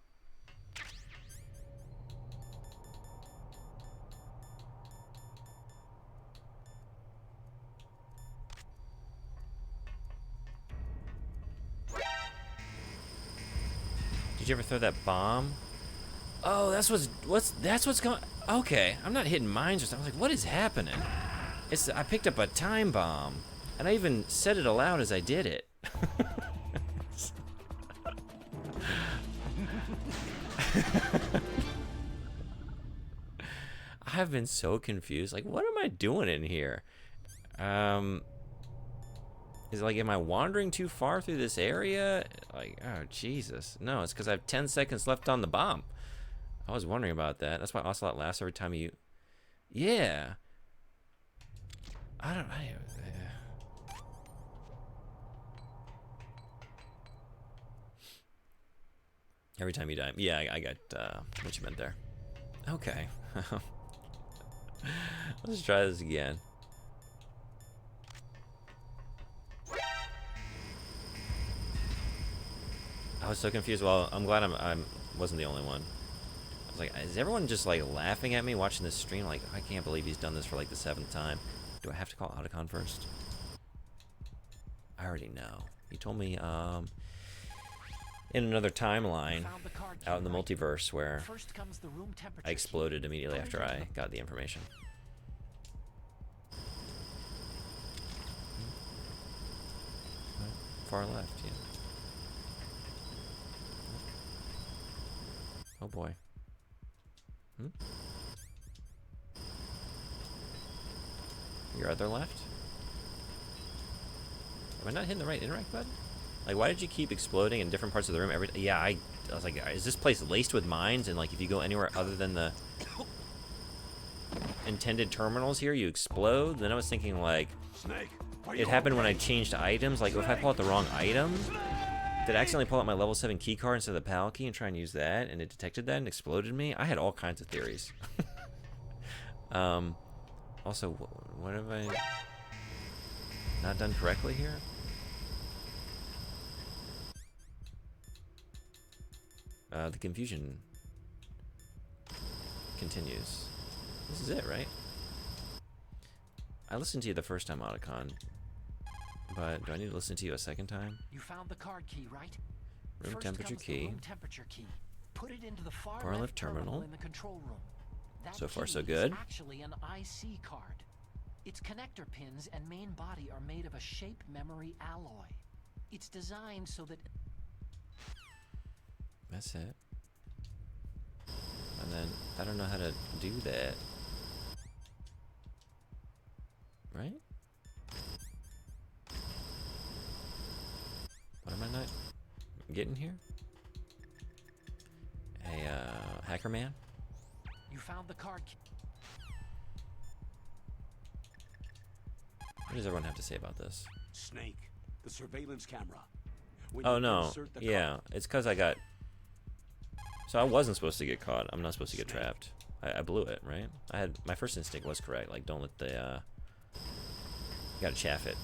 Did you ever throw that bomb? Oh, that's what's going. Okay, I'm not hitting mines or something. I was like, what is happening? I picked up a time bomb, and I even said it aloud as I did it. I've been so confused. Like, what am I doing in here? Is it like, am I wandering too far through this area? Like, oh, Jesus. No, it's because I have 10 seconds left on the bomb. I was wondering about that. That's why Ocelot laughs every time you... Yeah. Every time you die. Yeah, I got what you meant there. Okay. Let's try this again. I was so confused. Well, I'm glad I wasn't the only one. I was like, is everyone just like laughing at me watching this stream? Like, I can't believe he's done this for like the 7th time. Do I have to call Otacon first? I already know. He told me in another timeline out in the multiverse where I exploded immediately after I got the information. Far left, yeah. Oh boy. Hmm? Your other left? Am I not hitting the right interact button? Like, why did you keep exploding in different parts of the room every... Yeah, I was like, is this place laced with mines? And, like, if you go anywhere other than the intended terminals here, you explode? Then I was thinking, like, it happened when I changed items. Like, if I pull out the wrong item, did I accidentally pull out my level 7 key card instead of the PAL key and try and use that? And it detected that and exploded me? I had all kinds of theories. Also, what have I not done correctly here? The confusion continues. This is it, right? I listened to you the first time, Otacon. But do I need to listen to you a second time? You found the card key, right? Room First temperature comes the key. room temperature key. Put it into the far Bar left left terminal. in the control room. That So far, key so good. is actually an IC card. Its connector pins and main body are made of a shape memory alloy. It's designed so that... That's it. And then, I don't know how to do that. Right? What am I not getting here? Hey, hacker man? You found the card key. What does everyone have to say about this? Snake, the surveillance camera. Oh no, yeah, it's because I got... So I wasn't supposed to get caught. I'm not supposed to get trapped. I blew it, right? I had... My first instinct was correct. Like, don't let the, You gotta chaff it.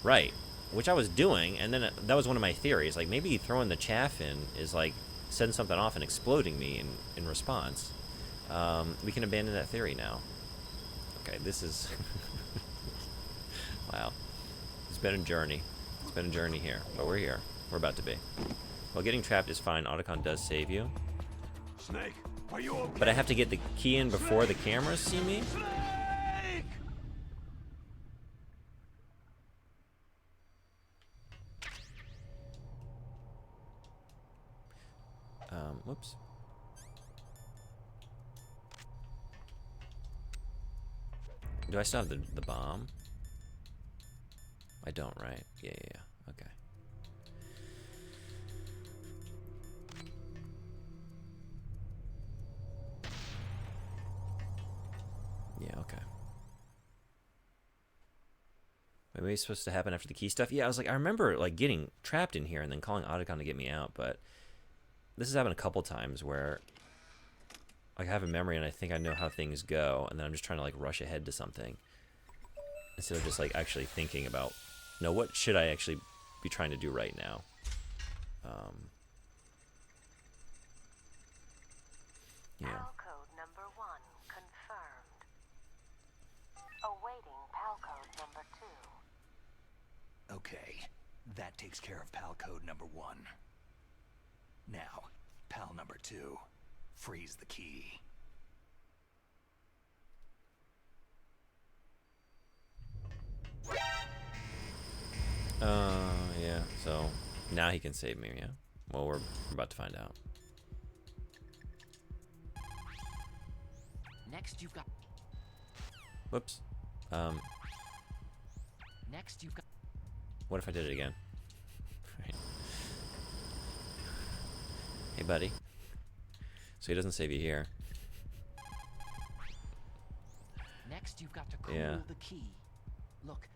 Right. Which I was doing, and then that was one of my theories. Like, maybe throwing the chaff in is, like, setting something off and exploding me in response. We can abandon that theory now. Okay, this is... Wow. It's been a journey. It's been a journey here, but we're here. We're about to be. Well, getting trapped is fine. Otacon does save you. Snake, are you okay? But I have to get the key in before the cameras see me? Snake! Whoops. Do I still have the bomb? I don't, right? Yeah, okay. Yeah, okay. Maybe it's supposed to happen after the key stuff? Yeah, I was like, I remember, like, getting trapped in here and then calling Otacon to get me out, but this has happened a couple times where like, I have a memory and I think I know how things go, and then I'm just trying to, like, rush ahead to something instead of just, like, actually thinking about, no, what should I actually be trying to do right now? Yeah. PAL code number 1 confirmed. Awaiting PAL code number 2. Okay, that takes care of PAL code number 1. Now, PAL number 2. Freeze the key. Yeah, so now he can save me, yeah? Well, we're about to find out. Next, you've got... Whoops. Next, you've got... What if I did it again? Right. Hey, buddy. So he doesn't save you here. Next, you've got to cool the key. Look.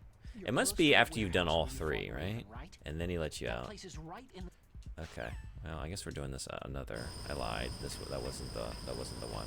It must be after you've done all 3, right? And then he lets you out. Okay. Well, I guess we're doing this another. I lied. That wasn't the one.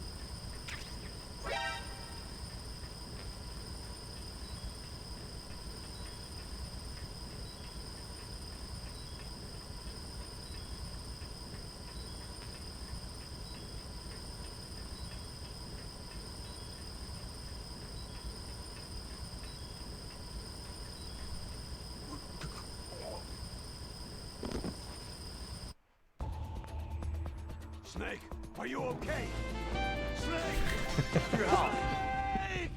Snake, are you okay? Snake! Snake!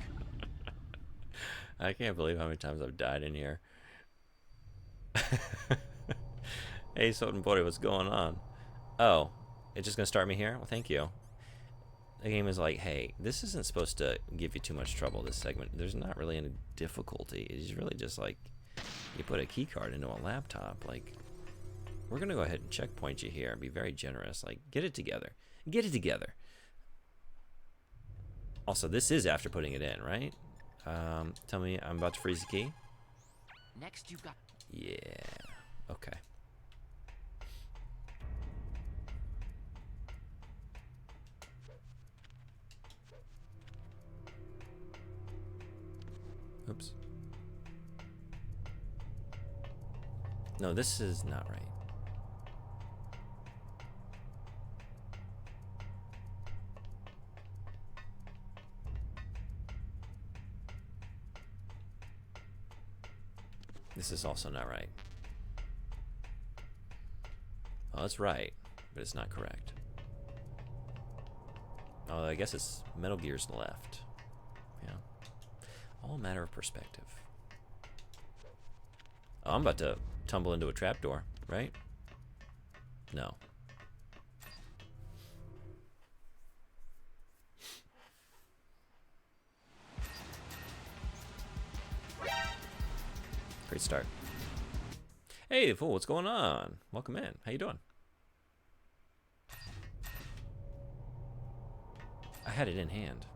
I can't believe how many times I've died in here. Hey, Sotenbori, what's going on? Oh, It's just gonna start me here? Well, thank you. The game is like, hey, this isn't supposed to give you too much trouble, this segment. There's not really any difficulty. It's really just like, you put a key card into a laptop. Like, we're gonna go ahead and checkpoint you here and be very generous. Like, get it together. Get it together. Also, this is after putting it in, right? Tell me I'm about to freeze the key. Next, you've got... Yeah. Okay. Oops. No, this is not right. This is also not right. Well, it's right, but it's not correct. Oh, I guess it's Metal Gear's left. Yeah. All a matter of perspective. Oh, I'm about to tumble into a trapdoor, right? No. Great start. Hey, fool, what's going on? Welcome in. How you doing? I had it in hand.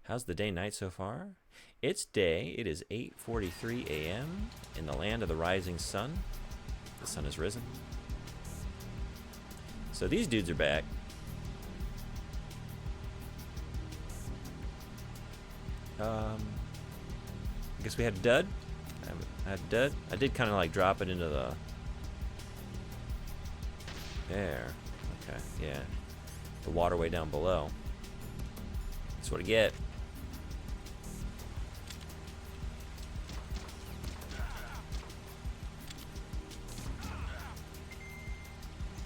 How's the day night so far? It's day. It is 8:43 a.m. in the land of the rising sun. The sun has risen. So these dudes are back. I guess we had a dud. I had a dud. I did kind of like drop it into the... There. Okay, yeah. The waterway down below. That's what I get.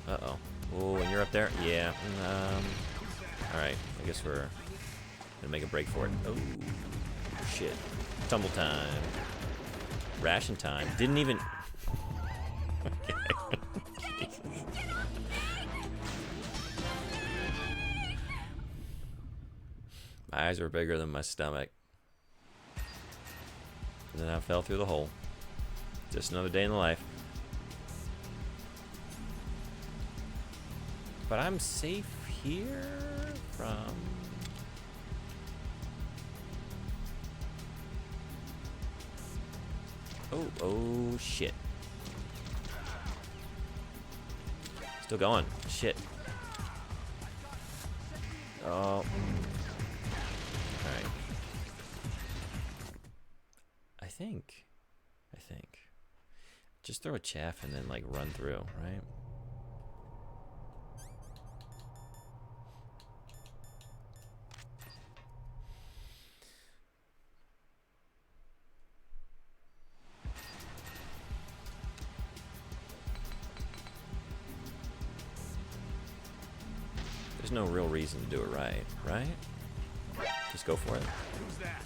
Uh-oh. Oh, and you're up there? Yeah. Alright. I guess we're gonna make a break for it. Oh, shit. Tumble time. Ration time. Didn't even... Okay. My eyes were bigger than my stomach. And then I fell through the hole. Just another day in the life. But I'm safe here from... Oh, shit. Still going. Shit. Oh. Alright. I think. Just throw a chaff and then, like, run through, right? There's no real reason to do it right? Just go for it. Who's that?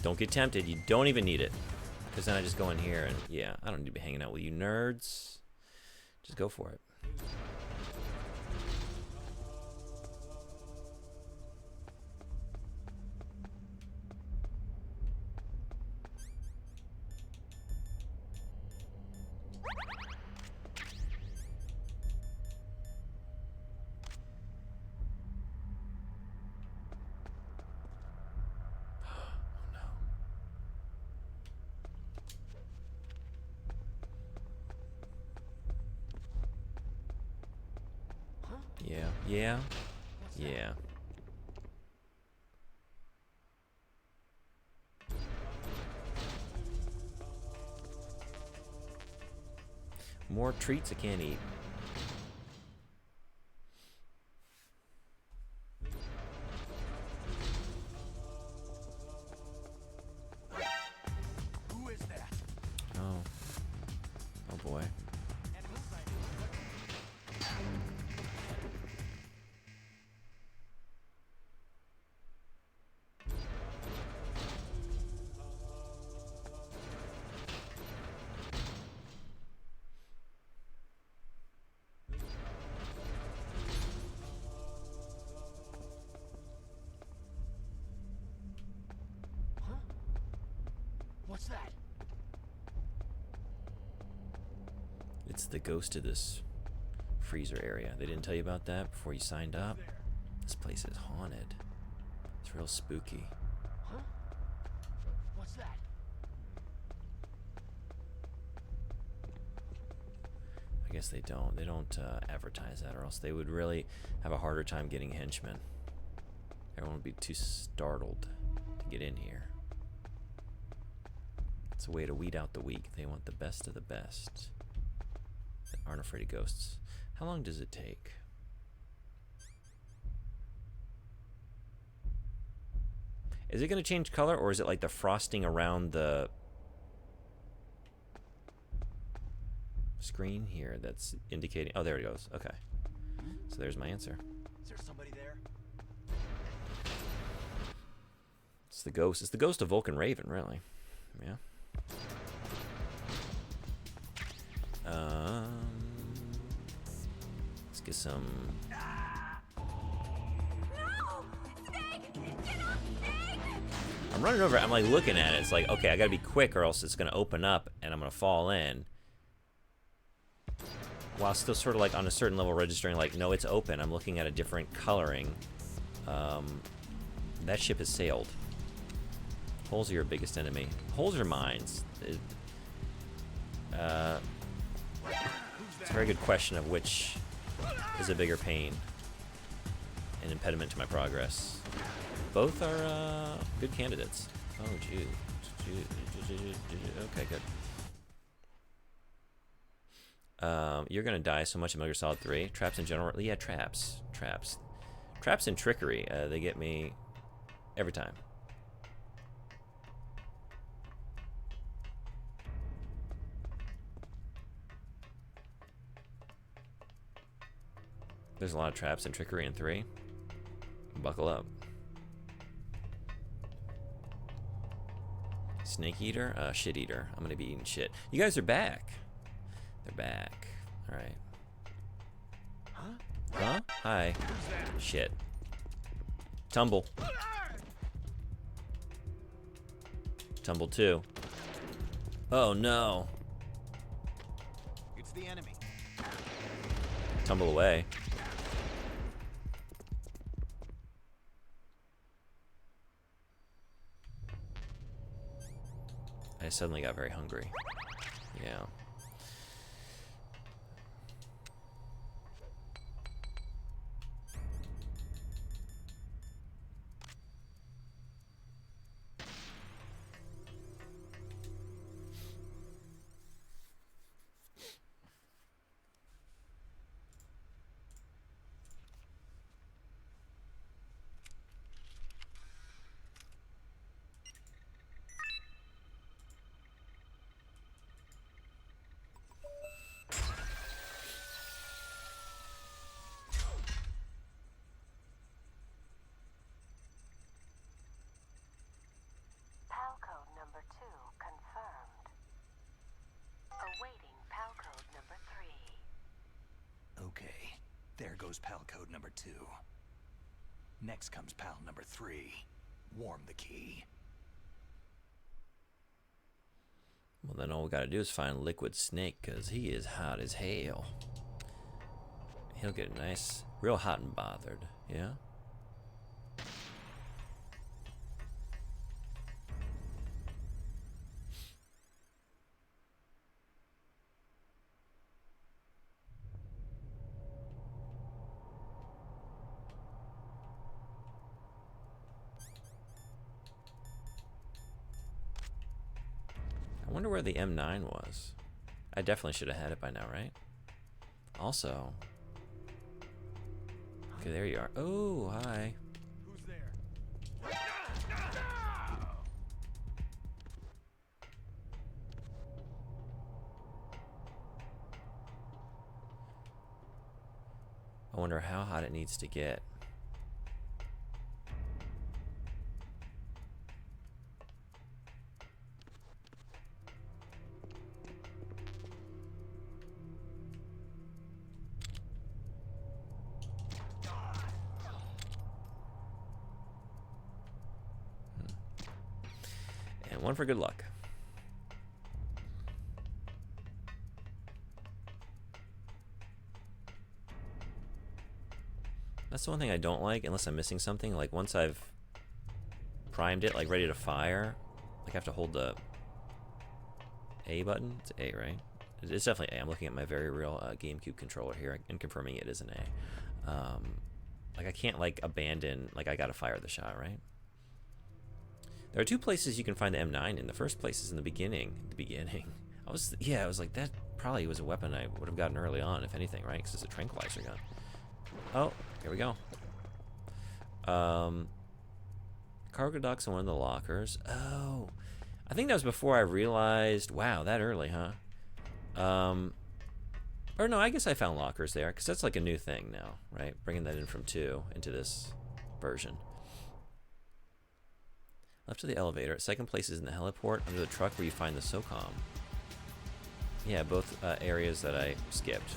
Don't get tempted. You don't even need it. Because then I just go in here and, yeah, I don't need to be hanging out with you nerds. Just go for it. Yeah. More treats I can't eat. Who is that? Oh boy. it's the ghost of this freezer area. They didn't tell you about that before you signed up? This place is haunted. It's real spooky. Huh? What's that? I guess they don't. They don't advertise that, or else they would really have a harder time getting henchmen. Everyone would be too startled to get in here. It's a way to weed out the weak. They want the best of the best that aren't afraid of ghosts. How long does it take? Is it going to change color, or is it like the frosting around the screen here that's indicating? Oh, there it goes. Okay. So there's my answer. Is there somebody there? It's the ghost. It's the ghost of Vulcan Raven, really. Yeah. Let's get some. I'm running over. I'm like looking at it. It's like, okay, I gotta be quick, or else it's gonna open up and I'm gonna fall in. While still sort of like on a certain level registering, like, no, it's open. I'm looking at a different coloring. That ship has sailed. Holes are your biggest enemy. Holes are mines. It's a very good question of which is a bigger pain and impediment to my progress. Both are good candidates. Oh, gee. Okay, good. You're gonna die so much in Metal Gear Solid 3. Traps in general. Yeah, traps. Traps and trickery. They get me every time. There's a lot of traps and trickery in 3. Buckle up. Snake eater? Shit eater. I'm gonna be eating shit. You guys are back. They're back. Alright. Huh? Hi. Shit. Tumble. Tumble 2. Oh no. It's the enemy. Tumble away. I suddenly got very hungry. Yeah. PAL code number 2 confirmed. Awaiting PAL code number 3. Okay, there goes PAL code number 2. Next comes PAL number 3. Warm the key. Well, then all we gotta do is find Liquid Snake, because he is hot as hell. He'll get nice, real hot and bothered, yeah? I wonder where the M9 was. I definitely should have had it by now, right? Also... Okay, there you are. Oh, hi. Who's there? I wonder how hot it needs to get. One for good luck. That's the one thing I don't like, unless I'm missing something. Like, once I've primed it, like, ready to fire, like, I have to hold the A button. It's A, right? It's definitely A. I'm looking at my very real GameCube controller here and confirming it is an A. Like, I can't, like, abandon, like, I gotta fire the shot, right? There are two places you can find the M9 in. The first place is in the beginning. I was like, that probably was a weapon I would have gotten early on, if anything, right? Because it's a tranquilizer gun. Oh, here we go. Cargo docks in one of the lockers. Oh, I think that was before I realized, wow, that early, huh? Or no, I guess I found lockers there, because that's like a new thing now, right? Bringing that in from 2 into this version. Left of the elevator. Second place is in the heliport, under the truck where you find the SOCOM. Yeah, both areas that I skipped.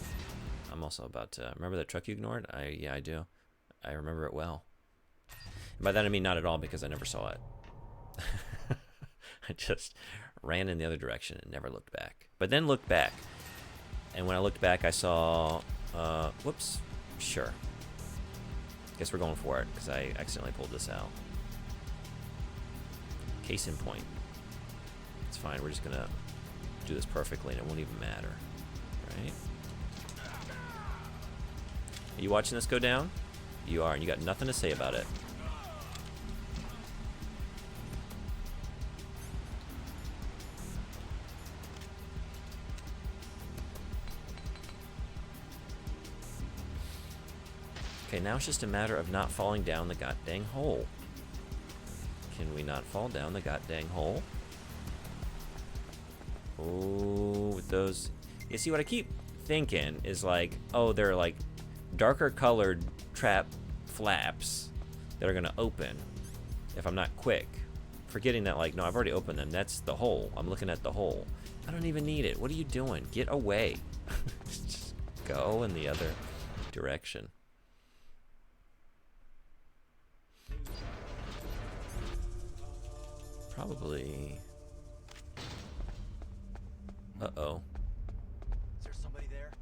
I'm also about to... Remember that truck you ignored? Yeah, I do. I remember it well. And by that I mean not at all, because I never saw it. I just ran in the other direction and never looked back. But then looked back. And when I looked back, I saw... whoops. Sure. Guess we're going for it, because I accidentally pulled this out. Case in point. It's fine. We're just going to do this perfectly, and it won't even matter. Right? Are you watching this go down? You are, and you got nothing to say about it. Okay, now it's just a matter of not falling down the goddamn hole. Can we not fall down the goddamn hole? Oh, with those... You see, what I keep thinking is like, oh, they're like darker colored trap flaps that are gonna open if I'm not quick. Forgetting that, like, no, I've already opened them. That's the hole. I'm looking at the hole. I don't even need it. What are you doing? Get away. Just go in the other direction. Probably. Uh-oh. Is there somebody there?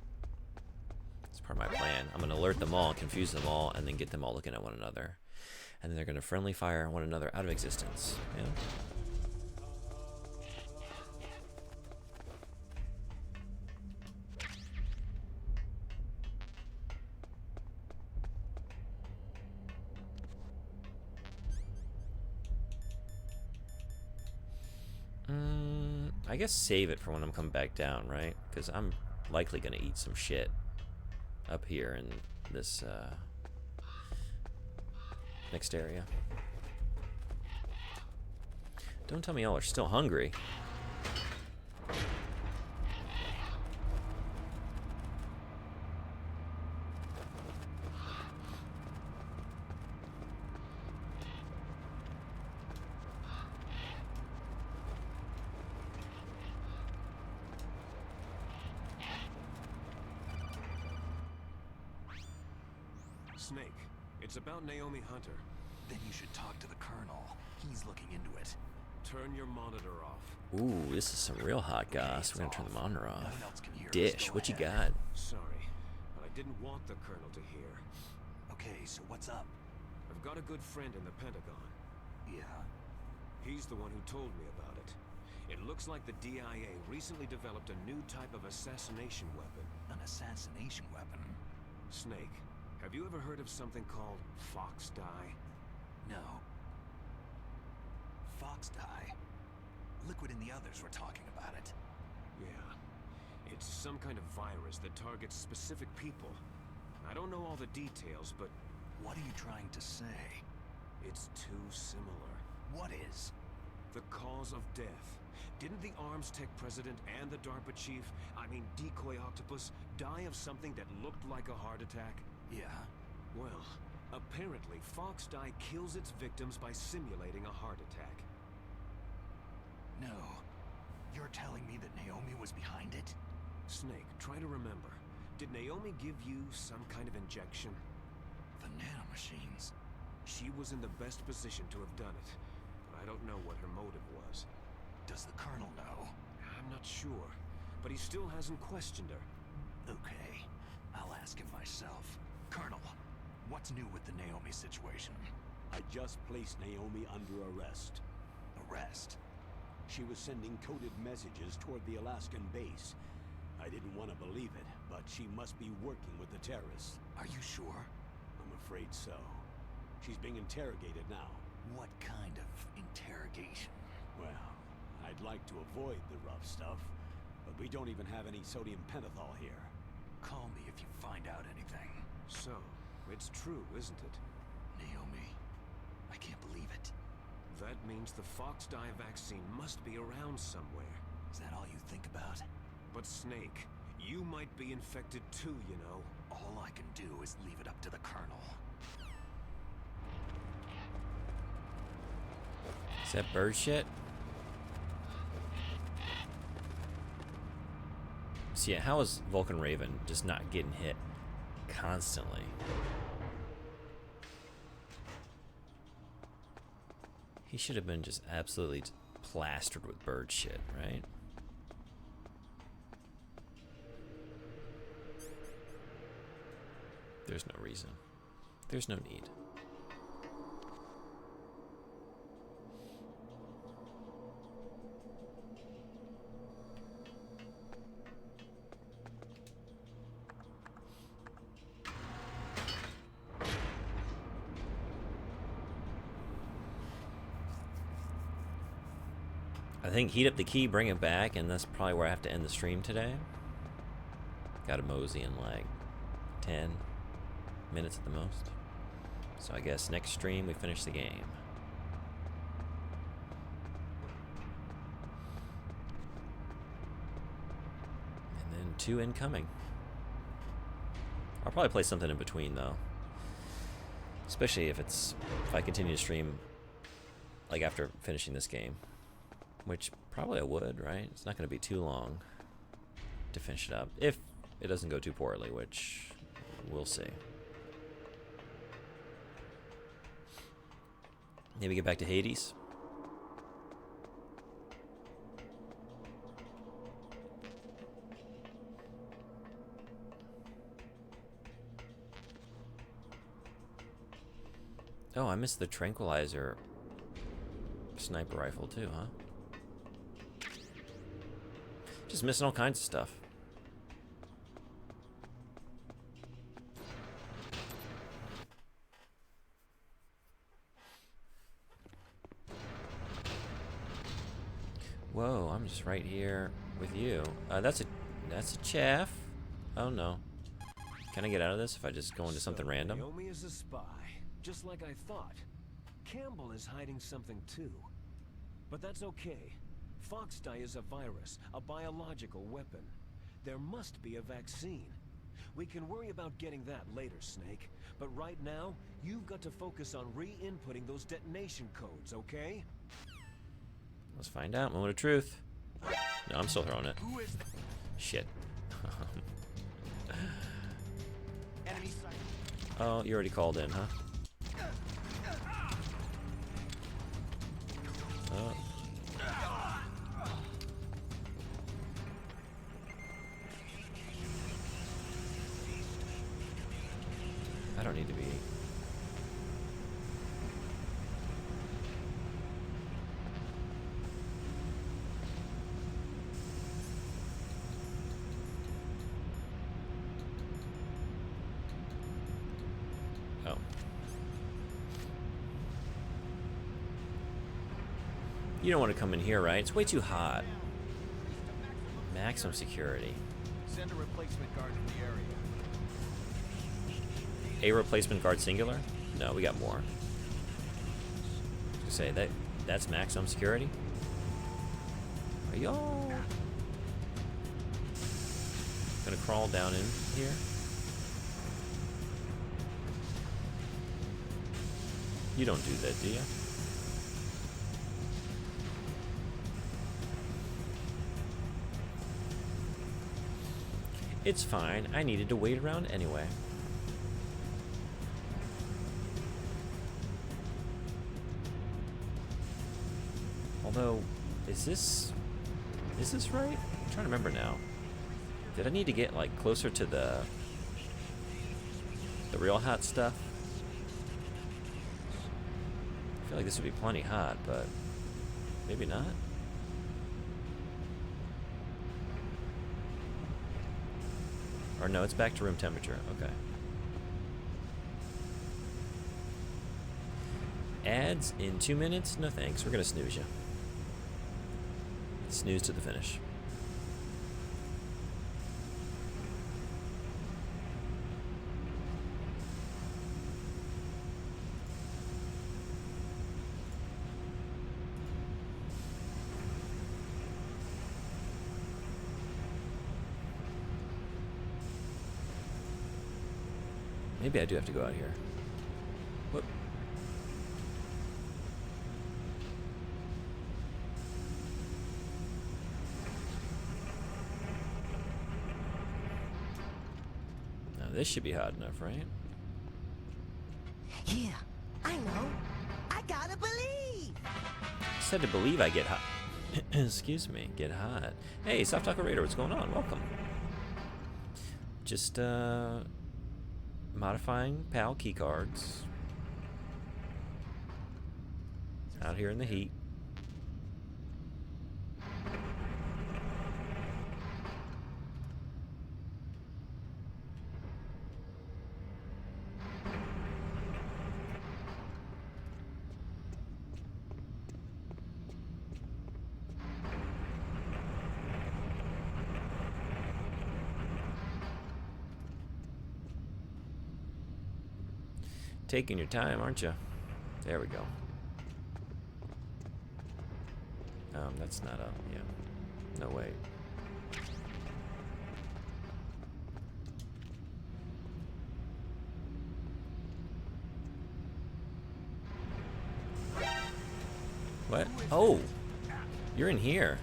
It's part of my plan. I'm going to alert them all, confuse them all, and then get them all looking at one another. And then they're going to friendly fire one another out of existence. Yeah. I guess save it for when I'm coming back down, right? Because I'm likely going to eat some shit up here in this next area. Don't tell me y'all are still hungry. Snake, it's about Naomi Hunter. Then you should talk to the Colonel. He's looking into it. Turn your monitor off. Ooh, this is some real hot goss. We're gonna turn the monitor off. No one else can hear us. Dish, Go what you ahead. got? Sorry, but I didn't want the Colonel to hear. Okay, so what's up? I've got a good friend in the Pentagon. Yeah. He's the one who told me about it. It looks like the DIA recently developed a new type of assassination weapon. An assassination weapon? Snake, have you ever heard of something called Fox Dye? No. Fox dye? Liquid and the others were talking about it. Yeah. It's some kind of virus that targets specific people. I don't know all the details, but... What are you trying to say? It's too similar. What is? The cause of death. Didn't the Arms Tech president and the DARPA chief, I mean Decoy Octopus, die of something that looked like a heart attack? Yeah. Well, apparently Fox Dye kills its victims by simulating a heart attack. No. You're telling me that Naomi was behind it? Snake, try to remember. Did Naomi give you some kind of injection? The nanomachines. She was in the best position to have done it, but I don't know what her motive was. Does the Colonel know? I'm not sure, but he still hasn't questioned her. Okay. I'll ask him myself. Colonel, What's new with the Naomi situation? I just placed Naomi under arrest. Arrest? She was sending coded messages toward the Alaskan base. I didn't want to believe it, but she must be working with the terrorists. Are you sure? I'm afraid so. She's being interrogated now. What kind of interrogation? Well, I'd like to avoid the rough stuff, but we don't even have any sodium pentothal here. Call me if you find out anything. So, it's true, isn't it? Naomi, I can't believe it. That means the Fox dye vaccine must be around somewhere. Is that all you think about? But Snake, you might be infected too, you know. All I can do is leave it up to the Colonel. Is that bird shit? So yeah, how is Vulcan Raven just not getting hit constantly? He should have been just absolutely plastered with bird shit, right? There's no reason. There's no need. I think heat up the key, bring it back, and that's probably where I have to end the stream today. Got a mosey in like 10 minutes at the most. So I guess next stream we finish the game. And then 2 incoming. I'll probably play something in between though. Especially if I continue to stream like after finishing this game. Which probably I would, right? It's not going to be too long to finish it up. If it doesn't go too poorly, which we'll see. Maybe get back to Hades. Oh, I missed the tranquilizer sniper rifle too, huh? Just missing all kinds of stuff. Whoa, I'm just right here with you. That's a chaff. Oh no. Can I get out of this if I just go into something random? Naomi is a spy, just like I thought. Campbell is hiding something too. But that's okay. Fox dye is a virus, a biological weapon. There must be a vaccine. We can worry about getting that later, Snake. But right now, you've got to focus on re-inputting those detonation codes, okay? Let's find out. Moment of truth. No, I'm still throwing it. Shit. Oh, you already called in, huh? Oh. I don't need to be. Oh. You don't want to come in here, right? It's way too hot. Maximum security. Send a replacement guard to the area. A replacement guard singular? No, we got more. Say that's maximum security? Are y'all gonna crawl down in here? You don't do that, do you? It's fine. I needed to wait around anyway. Although, is this right? I'm trying to remember now. Did I need to get like closer to the real hot stuff? feel like this would be plenty hot, but maybe not. Or no, it's back to room temperature. Okay. Ads in 2 minutes? No thanks. We're gonna snooze you. Snooze to the finish. Maybe I do have to go out here. Whoop. Now this should be hot enough, right? Yeah, I know. I gotta believe. I said to believe I get hot. Excuse me, get hot. Hey, Soft Taco Raider, what's going on? Welcome. Just modifying PAL keycards. Out here in the heat. Taking your time, aren't you? There we go. That's not up. Yeah. No, wait. What? Oh! You're in here.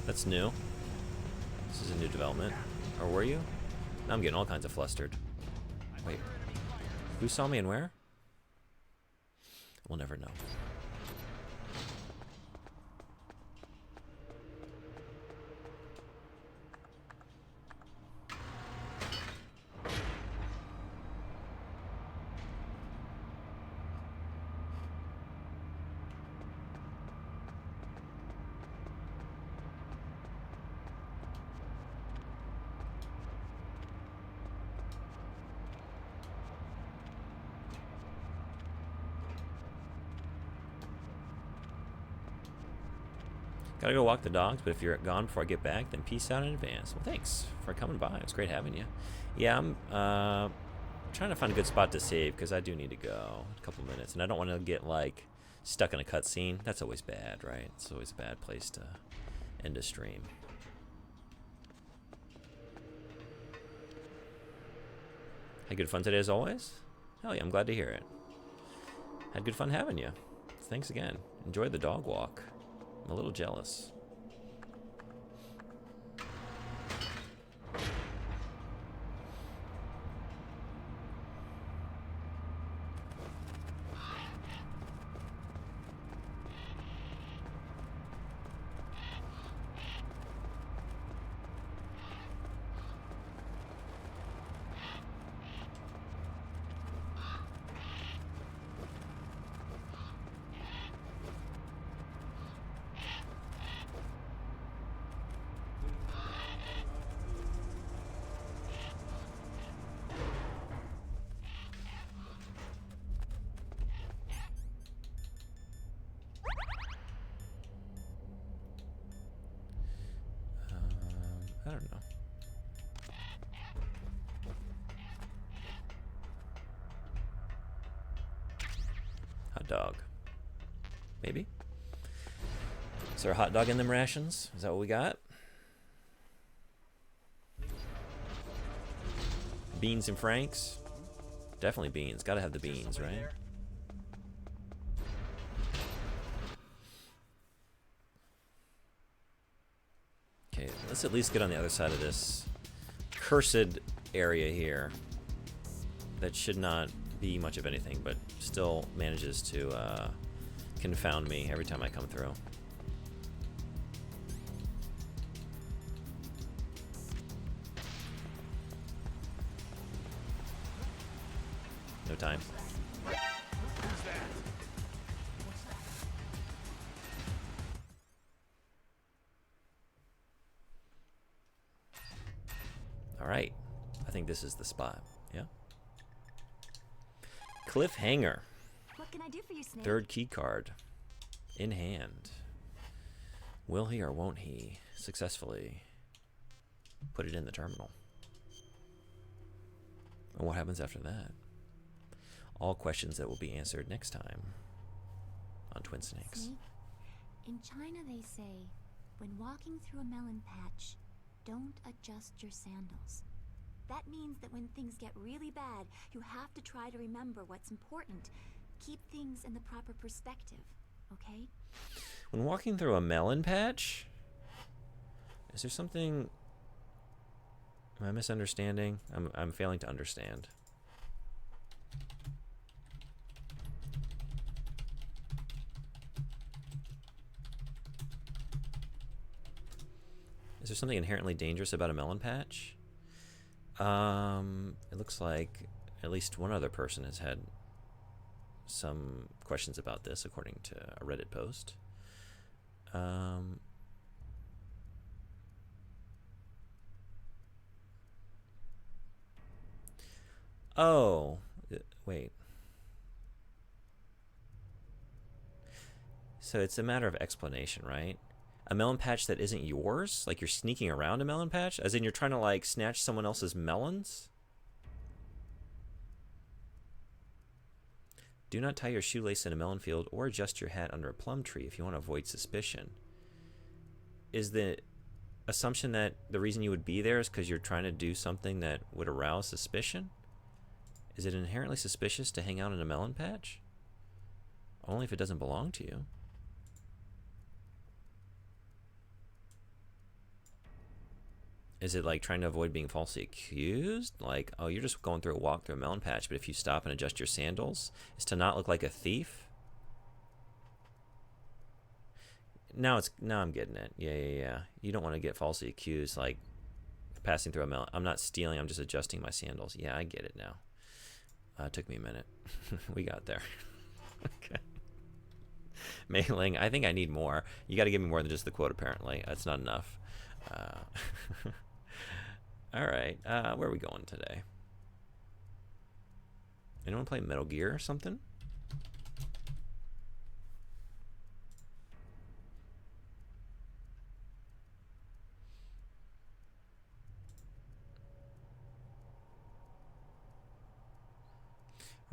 That's new. This is a new development. Or were you? Now I'm getting all kinds of flustered. Wait. Who saw me and where? We'll never know. Gotta go walk the dogs, but if you're gone before I get back, then peace out in advance. Well, thanks for coming by. It's great having you. Yeah, I'm trying to find a good spot to save, because I do need to go in a couple minutes. And I don't want to get, like, stuck in a cutscene. That's always bad, right? It's always a bad place to end a stream. Had good fun today, as always? Hell yeah, I'm glad to hear it. Had good fun having you. Thanks again. Enjoyed the dog walk. I'm a little jealous. I don't know. Hot dog. Maybe? Is there a hot dog in them rations? Is that what we got? Beans and Franks? Definitely beans. Gotta have the beans, right? Okay, let's at least get on the other side of this cursed area here. That should not be much of anything, but still manages to confound me every time I come through. No time. right. I think this is the spot. Yeah. Cliffhanger. What can I do for you, Snake? Third key card in hand. Will he or won't he successfully put it in the terminal? And what happens after that? All questions that will be answered next time on Twin Snakes. Snake, in China they say, when walking through a melon patch, don't adjust your sandals. That means that when things get really bad, you have to try to remember what's important. Keep things in the proper perspective, okay? When walking through a melon patch? Is there something... Am I misunderstanding? I'm failing to understand. Is there something inherently dangerous about a melon patch? It looks like at least one other person has had some questions about this, according to a Reddit post. Oh, wait. So it's a matter of explanation, right? A melon patch that isn't yours? Like you're sneaking around a melon patch? As in you're trying to like snatch someone else's melons? Do not tie your shoelace in a melon field or adjust your hat under a plum tree if you want to avoid suspicion. Is the assumption that the reason you would be there is because you're trying to do something that would arouse suspicion? Is it inherently suspicious to hang out in a melon patch? Only if it doesn't belong to you. Is it like trying to avoid being falsely accused? Like, oh, you're just going through a walk through a melon patch, but if you stop and adjust your sandals, is to not look like a thief? Now I'm getting it. Yeah. You don't want to get falsely accused, like passing through a melon. I'm not stealing, I'm just adjusting my sandals. Yeah, I get it now. It took me a minute. We got there. Okay. Mailing, I think I need more. You got to give me more than just the quote, apparently. That's not enough. All right. Where are we going today? Anyone play Metal Gear or something?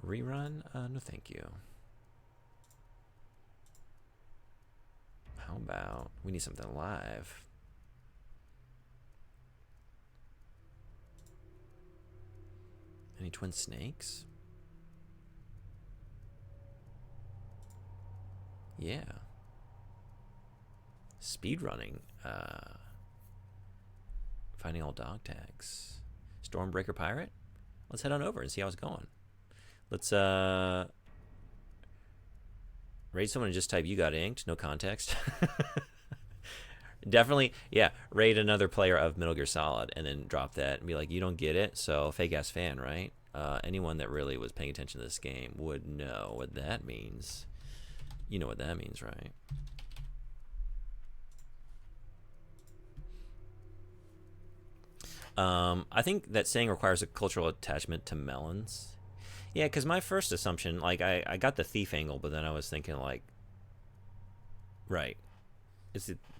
Rerun? No, thank you. How about we need something live? Any Twin Snakes? Yeah. Speedrunning. Finding all dog tags. Stormbreaker Pirate? Let's head on over and see how it's going. Let's raid someone and just type "you got inked," no context. Definitely, yeah, raid another player of Metal Gear Solid and then drop that and be like, you don't get it, so fake ass fan, right? Anyone that really was paying attention to this game would know what that means. You know what that means, right? I think that saying requires a cultural attachment to melons. Yeah, because my first assumption, like, I got the thief angle, but then I was thinking, like, right.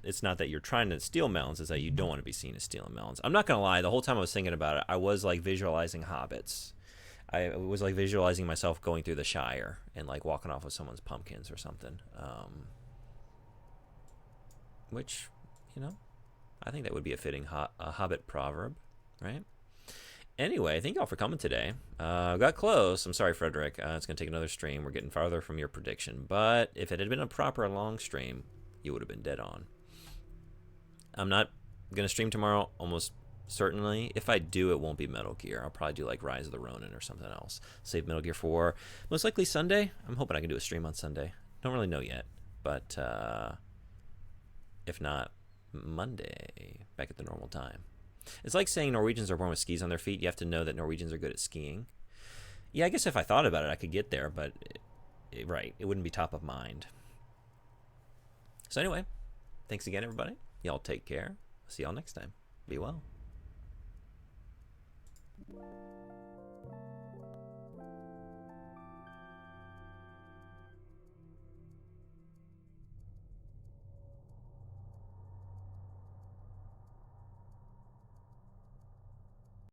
It's not that you're trying to steal melons, it's that you don't want to be seen as stealing melons. I'm not going to lie, the whole time I was thinking about it, I was, like, visualizing hobbits. I was, like, visualizing myself going through the Shire and, like, walking off with someone's pumpkins or something. Which, you know, I think that would be a fitting hobbit proverb, right? Anyway, thank y'all for coming today. Got close. I'm sorry, Frederick. It's going to take another stream. We're getting farther from your prediction. But if it had been a proper long stream, you would have been dead on. I'm not going to stream tomorrow, almost certainly. If I do, it won't be Metal Gear. I'll probably do like Rise of the Ronin or something else. Save Metal Gear 4. Most likely Sunday. I'm hoping I can do a stream on Sunday. Don't really know yet. But if not, Monday, back at the normal time. It's like saying Norwegians are born with skis on their feet. You have to know that Norwegians are good at skiing. Yeah, I guess if I thought about it, I could get there, but right, it wouldn't be top of mind. So anyway, thanks again, everybody. Y'all take care. See y'all next time. Be well. Bye.